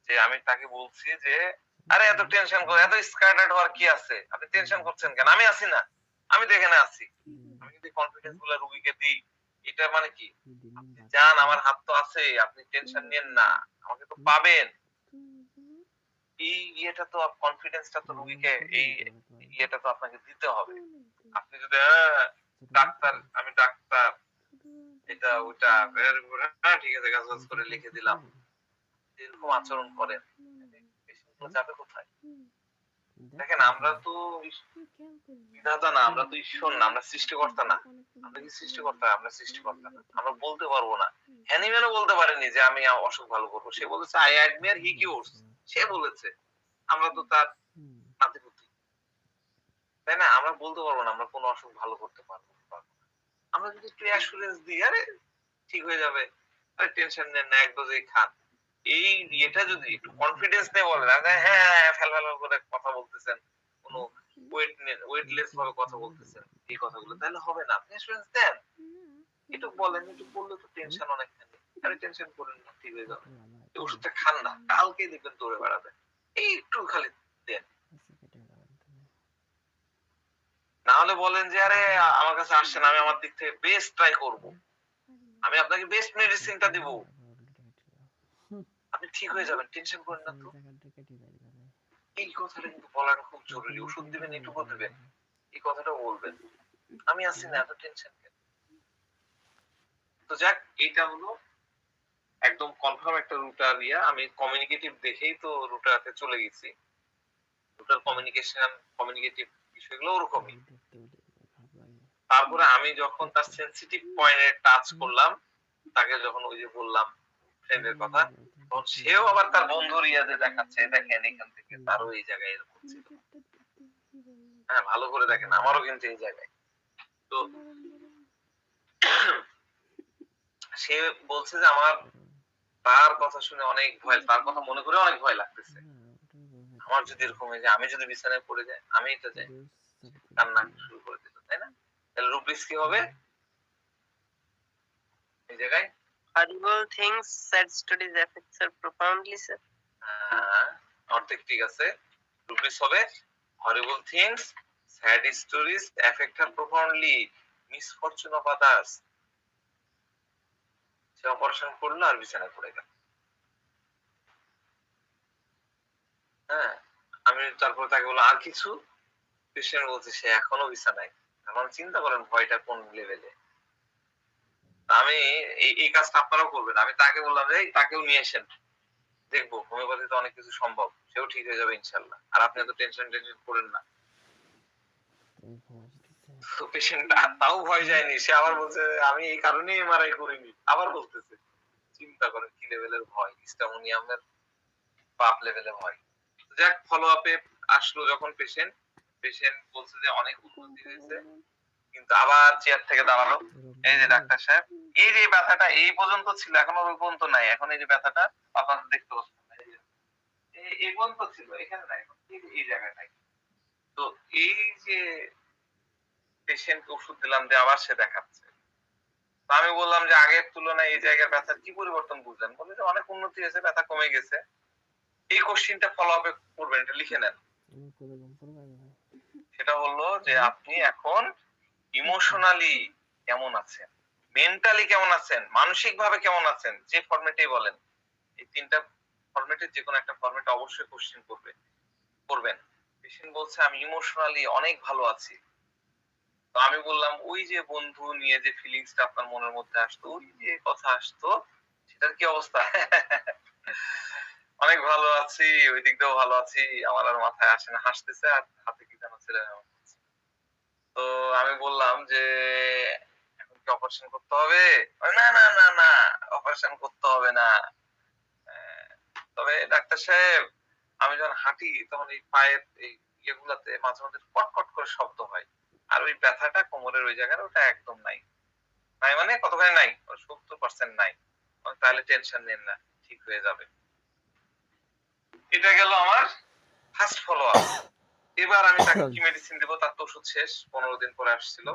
যে আমি তাকে বলছি যে আরে এত টেনশন করে, এত স্কার্টেড হওয়ার কি আছে, আপনি টেনশন করছেন কেন, আমি আছি না, আমি তো এখানে আছি। আমি যদি কনফিডেন্স গুলো রুগীকে দিই, এটা মানে কি, আপনি যান, আমার হাত তো আছে, আপনি টেনশন নিয়েন না, আমাকে তো পাবেন। এই ইয়েটা তো, কনফিডেন্সটা তো রুগীকে, এই ইয়েটা তো আপনাকে দিতে হবে। আপনি যদি ডাক্তার, আমি ডাক্তার, এটা ওইটা, হ্যাঁ ঠিক আছে, কাজ করে লিখে দিলাম, এরকম আচরণ করেন, পেশেন্টগুলো যাবে কোথায়? দেখেন, আমরা তো বিধাতা না, আমরা তো ঈশ্বর না, আমরা সৃষ্টিকর্তা না। আমরা কি সৃষ্টিকর্তা? আমরা সৃষ্টিকর্তা না। আমরা বলতে পারবো না। হ্যানিম্যানও বলতে পারেনি যে আমি অসুখ ভালো করবো। সে বলেছে আই অ্যাডমিয়ার হি কিউরস। সে বলেছে। আমরা তো তার নাতিপুতি, তাই না? আমরা বলতে পারবো না আমরা কোন অসুখ ভালো করতে পারবো না। আমরা যদি একটু অ্যাসুরেন্স দিই, আরে ঠিক হয়ে যাবে, আরে টেনশন নেন না, এক ডোজেই খান, এই ইয়েটা যদি একটু কনফিডেন্স নিয়ে বলেন, হ্যাঁ ফেল করে কথা বলতেছেন, কোনো ওয়েটলেস ভাবে কথা বলতেছেন, এই কথাগুলো, তাহলে হবে না। আপনি অ্যাসুরেন্স দেন, একটু বলেন, একটু বললে তো টেনশন অনেকখানি, আরে টেনশন করেন না, ঠিক হয়ে যাবে, এই ওষুধটা খান না, কালকে দেখবেন দৌড়ে বেড়াবে, এই একটু খালি দেন। না হলে বলেন যে আরে আমার কাছে আসছেন, আমি আমার দিক থেকে বেস্ট ট্রাই করব, আমি আপনাকে বেস্ট মেডিসিনটা দিব, আপনি ঠিক হয়ে যাবেন, টেনশন করেন না তো। এই কথাটা কিন্তু বলাটা খুব জরুরি। ওষুধ দিবেন, এটুকু দিবেন, এই কথাটা বলবেন, আমি আছি না, এত টেনশন কেন? তো যাক, এইটা হলো একদম কনফার্ম একটা রুটার ইয়া। আমি কমিউনিকেটিভ দেখেই তো রুটারতে চলে গেছি। রুটার কমিউনিকেটিভ বিষয়গুলো ওরকমই। তারপরে আমি যখন তার সেনসিটিভ পয়েন্টে টাচ করলাম, তাকে যখন ওই যে বললাম ফ্রেন্ডের কথা, তখন সেও আবার তার বন্ধুর ইয়াতে দেখাচ্ছে, দেখেন এখান থেকে তারও এই জায়গায় এরকম ছিল। হ্যাঁ, ভালো করে দেখেন, আমারও কিন্তু এই জায়গায়। তো সে বলছে যে আমার তার কথা শুনে অনেক ভয়, তার কথা মনে করে অনেক ভয় লাগতেছে। আমার যদি এরকম হয়ে যায়, আমি যদি বিছানায় পড়ে যাই, আমি এটা যাই কান্না শুরু করে দিল, তাই না? তাহলে রুব্রিক্স কি হবে এই জায়গায়? Horrible things, sad stories affects her profoundly, sir. অর্ধেক ঠিক আছে। রুব্রিক্স হবে horrible things, sad stories effect her profoundly, misfortune of others. সে অপারেশন করলো আর বিছানায় পড়ে গেল। হ্যাঁ, আমি তারপর তাকে বললাম আর কিছু, পেশেন্ট বলছে সে এখনো বিছানায়। এখন চিন্তা করেন ভয়টা কোন লেভেলে। আমি এই কাজটা আপনারাও করবেন। আমি তাকে বললাম যে তাকেও নিয়ে আসেন, দেখবো হোমিওপ্যাথিতে অনেক কিছু সম্ভব, সেও ঠিক হয়ে যাবে ইনশাল্লাহ, আর আপনি এত টেনশন করেন না। তো পেশেন্ট তাও ভয় যায়নি, সে আবার বলছে আমি এই কারণে এমআরআই করিনি, আবার বলতেছে। চিন্তা করেন কি লেভেলের ভয়, স্টামোনিয়ামের বাপ লেভেলের ভয়। যাক, ফলো আপে আসলো যখন পেশেন্ট বলছে যে অনেক উন্নতি হয়েছে, কিন্তু আবার চেয়ার থেকে দাঁড়ালো, এই যে ডাক্তার সাহেব, এই যে ব্যথাটা এই পর্যন্ত ছিল, এখনো ওই পর্যন্ত নাই, এখন এই যে ব্যথাটা আপনারা দেখতে পাচ্ছেন, এই পর্যন্ত ছিল, এখানে নাই, এই জায়গায় নাই। তো এই যে পেশেন্ট ওষুধ দিলাম যে আবার সে দেখাচ্ছে, তো আমি বললাম যে আগের তুলনায় এই জায়গার ব্যথার কি পরিবর্তন বুঝলেন? বলে যে অনেক উন্নতি হয়েছে, ব্যথা কমে গেছে। এই কোশ্চিনটা ফলো আপে করবেন, এটা লিখে নেন। সেটা হলো যে আপনি এখন ইমোশনালি কেমন আছেন, মেন্টালি কেমন আছেন, মানসিক ভাবে কেমন আছেন, যে ফরম্যাটেই বলেন, এই 3টা ফরম্যাটের যে কোনো একটা ফরম্যাটে অবশ্যই কোশ্চেন করবেন। পেশেন্ট বলছে আমি ইমোশনালি অনেক ভালো আছি। তো আমি বললাম ওই যে বন্ধু নিয়ে যে ফিলিংসটা আপনার মনের মধ্যে আসতো, ওই যে কথা আসতো, সেটার কি অবস্থা? অনেক ভালো আছি, ওই দিকটাও ভালো আছি, আমার আর মাথায় আসে না, হাসতেছে আর হাতে কি যেন ছেড়ে নেওয়া হচ্ছে। তো আমি বললাম যে এখন কি অপারেশন করতে হবে? না না না না, অপারেশন করতে হবে না। তবে ডাক্তার সাহেব, আমি যখন হাঁটি তখন এই পায়ের এই ইয়েগুলাতে মাঝে মাঝে কটকট করে শব্দ হয়, আর ওই ব্যথাটা কোমরের ওই জায়গায় ওটা একদম নাই। নাই মানে কতখানি নাই? 70% নাই। তাহলে টেনশন নেন না, ঠিক হয়ে যাবে। এটা গেল আমার ফার্স্ট ফলো আপ। এবার আমি তাকে কি মেডিসিন দেবো, তার তো ওষুধ শেষ, 15 দিন পরে আসছিল।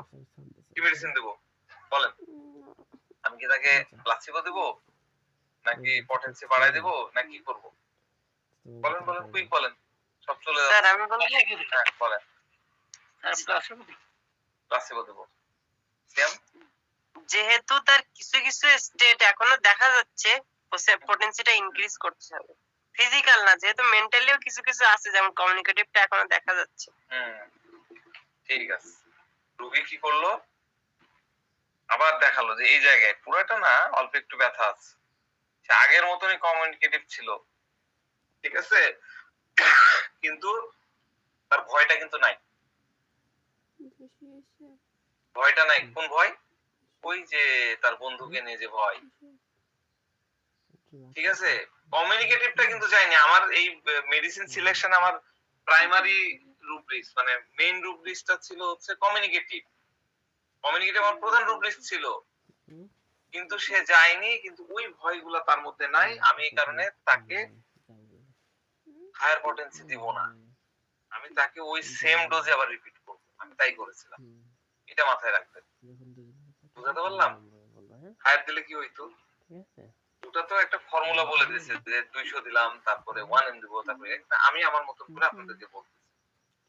কি মেডিসিন দেবো বলেন? আমি কি তাকে প্লাসিবো দেবো, নাকি পটেন্সি বাড়াই দেবো, না কি করবো? বলেন বলেন, কুইক বলেন, সব চলে স্যার যাচ্ছে। আমি বলবো হ্যাঁ বলেন। স্যার, প্লাসিবো দেবো। সিয়াম? যেহেতু তার কিছু কিছু স্টেট এখনো দেখা যাচ্ছে, পটেন্সিটা ইনক্রিজ করতে হবে, ফিজিক্যাল না, যেহেতু মেন্টালিও কিছু কিছু আছে, যেমন কমিউনিকেটিভটা এখনো দেখা যাচ্ছে। ঠিক আছে। রুগী কি করলো? আবার দেখালো যে এই জায়গায় পুরোটা না, অল্প একটু ব্যথা আছে। সে আগের মতনই কমিউনিকেটিভ ছিল, ঠিক আছে, কিন্তু তার ভয়টা কিন্তু নাই। ভয়টা নাই। কোন ভয়? ওই যে তার বন্ধুকে নিয়ে যে ভয়, ঠিক আছে। কমিউনিকেটিভটা কিন্তু যায়নি। আমার এই মেডিসিন সিলেকশন, আমার প্রাইমারি রুব্রিক্স মানে মেইন রুব্রিক্সটা ছিল হচ্ছে কমিউনিকেটিভ। কমিউনিকেটিভ আমার প্রধান রুব্রিক্স ছিল, কিন্তু সে যায়নি। কিন্তু ওই ভয়গুলা তার মধ্যে নাই। আমি এই কারণে তাকে হায়ার পটেন্সি দিব না, আমি তাকে ওই সেম ডোজে আবার রিপিট করবো। আমি তাই করেছিলাম, এটা মাথায় রাখবেন। বুঝাতে পারলাম? হায়ার দিলে কি হইতো, ওটা তো একটা ফর্মুলা বলে দিয়েছে যে 200 দিলাম, তারপরে 1M দিব, তারপরে আমি আমার মতন করে আপনাদেরকে বলতেছি।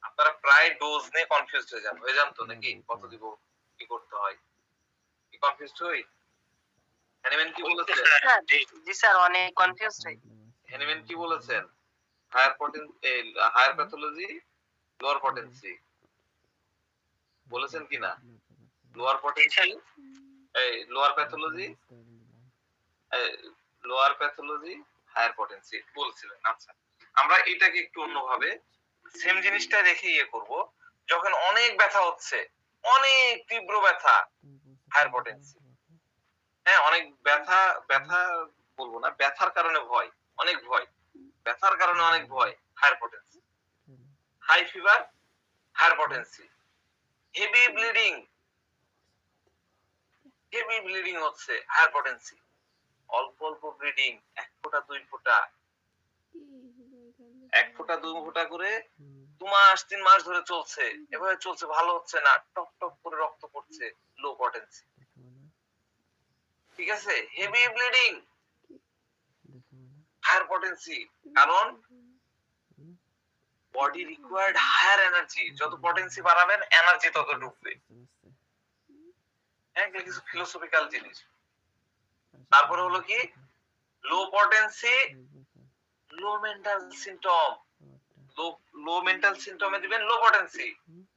আপনারা প্রায় ডোজ নিয়ে কনফিউজড হয়ে যান তো নাকি, কত দিব, কি করতে হয়, কি কনফিউজড হই? হ্যানিম্যান কি বলেছে? জি স্যার, অনেক কনফিউজ হই। হ্যানিম্যান কি বলেছেন? Higher higher pathology, lower potency বলেছেন কিনা? লোয়ার পটেন্সি, এই lower pathology, lower pathology, higher potency বলছিলেন। আচ্ছা, আমরা এটাকে একটু অন্যভাবে সেম জিনিসটা রেখে ইয়ে করব। যখন অনেক ব্যথা হচ্ছে, অনেক তীব্র ব্যথা, হায়ার পটেন্সি। হ্যাঁ, অনেক ব্যথা, ব্যথা বলবো না, ব্যথার কারণে ভয়, অনেক ভয়, ব্যথার কারণে অনেক ভয়, higher potency. High fever, higher potency. Heavy bleeding, heavy bleeding হচ্ছে, হায়ার পটেন্সি। অল্প অল্প ব্লিডিং, 1 ফোঁটা 2 ফোঁটা, 1 ফোঁটা 2 ফোঁটা করে 2 মাস 3 মাস ধরে চলছে, এভাবে চলছে, ভালো হচ্ছে না, টপ টপ করে রক্ত পড়ছে, লো পটেন্সি। ঠিক আছে, হেভি ব্লিডিং, হায়ার পটেন্সি। কারণ বডি রিকোয়ার্ড হায়ার এনার্জি, যত পটেন্সি বাড়াবেন এনার্জি তত ঢুকবে। হ্যাঁ, এগুলো কিছু ফিলোসফিক্যাল জিনিস। তারপরে হলো কি, লো পটেন্সি, লো মেন্টাল সিম্পটম। লো মেন্টাল সিম্পটমে দিবেন লো পটেন্সি,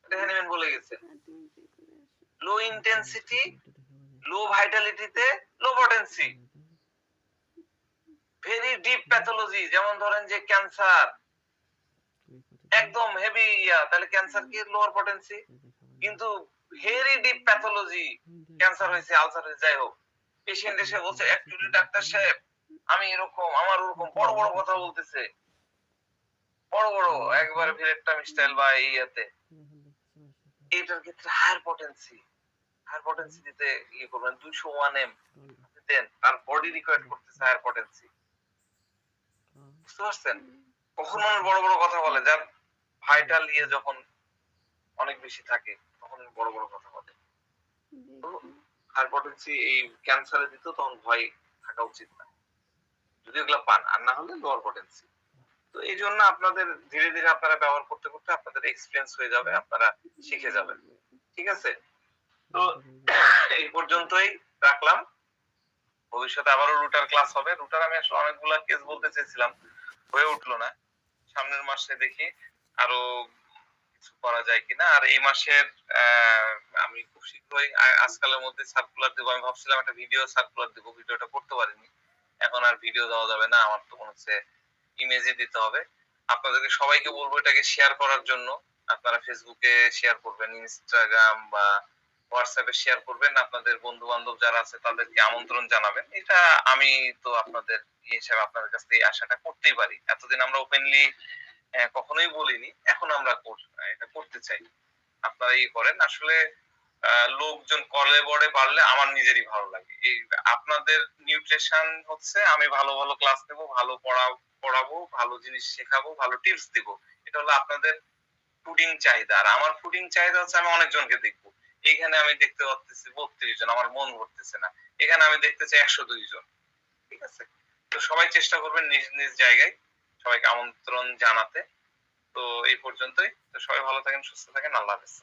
এটা হ্যানিম্যান বলে গেছে। লো ইন্টেন্সিটি, লো ভাইটালিটিতে লো পটেন্সি। ভেরি ডিপ প্যাথোলজি, যেমন ধরেন যে ক্যান্সার, একদম হেভি তাহলে ক্যান্সার কি লোয়ার পটেন্সি। কিন্তু ভেরি ডিপ প্যাথোলজি, ক্যান্সার হয়েছে, আলসার হয়েছে, যাই হোক, পেশেন্ট এসে বলছে অ্যাকচুয়ালি ডাক্তার সাহেব আমি এরকম, আমার ওরকম, বড় বড় কথা বলতেছে, বড় বড় একবারে ভিরেক্টম স্টাইল বা ইয়াতে। এটার ক্ষেত্রে হায়ার পটেন্সি, হায়ার পটেন্সি দিতে ইয়ে করবেন, 201M দেন, তার বডি রিকোয়ার্ড করতেছে হায়ার পটেন্সি। বুঝতে পারছেন? কখন মানুষ বড় বড় কথা বলে, যার ভাইটাল ইয়ে যখন অনেক বেশি থাকে তখন বড় বড় কথা বলে। তো হায়ার পটেন্সি এই ক্যান্সারে দিত, তখন ভয় থাকা উচিত না, যদি এগুলো পান, আর না হলে লোয়ার পটেন্সি। তো এই জন্য আপনাদের ধীরে ধীরে আপনারা ব্যবহার করতে করতে আপনাদের এক্সপিরিয়েন্স হয়ে যাবে, আপনারা শিখে যাবেন। ঠিক আছে, তো এই পর্যন্তই রাখলাম। ভবিষ্যতে আবারও রুটার ক্লাস হবে। রুটার আমি আসলে অনেকগুলা কেস বলতে চেয়েছিলাম, হয়ে উঠলো না। সামনের মাসে দেখি আরো কিছু করা যায় কিনা। আর এই মাসের আমি খুব শীঘ্রই আজকালের মধ্যে সার্কুলার দেবো। আমি ভাবছিলাম একটা ভিডিও সার্কুলার দেবো, ভিডিওটা করতে পারিনি। এখন আর ভিডিও দেওয়া যাবে না, আমার তো মনে হচ্ছে ইমেজই দিতে হবে। আপনাদেরকে সবাইকে বলবো এটাকে শেয়ার করার জন্য। আপনারা ফেসবুকে শেয়ার করবেন, ইনস্টাগ্রাম বা হোয়াটসঅ্যাপে শেয়ার করবেন, আপনাদের বন্ধু বান্ধব যারা আছে তাদেরকে আমন্ত্রণ জানাবেন। এটা আমি তো আপনাদের হিসেবে আপনাদের কাছ থেকে এই আশাটা করতেই পারি। এতদিন আমরা ওপেনলি কখনোই বলিনি, এখন আমরা এটা করতে চাই। আপনারা করেন আসলে। লোকজন কলে বড়ে বাড়লে আমার নিজেরই ভালো লাগে। এই আপনাদের নিউট্রিশন হচ্ছে আমি ভালো ভালো ক্লাস নেবো, ভালো পড়াবো, ভালো জিনিস শেখাবো, ভালো টিপস দিব। এটা হলো আপনাদের ফুডিং চাহিদা। আর আমার ফুডিং চাহিদা হচ্ছে আমি অনেকজনকে দেখবো। এখানে আমি দেখতে পাচ্ছি 32 জন, আমার মন ভরতেছে না। এখানে আমি দেখতে চাই 102 জন। ঠিক আছে? তো সবাই চেষ্টা করবেন নিজ নিজ জায়গায় সবাইকে আমন্ত্রণ জানাতে। তো এই পর্যন্তই। তো সবাই ভালো থাকেন, সুস্থ থাকেন। আল্লাহ হাফেজ।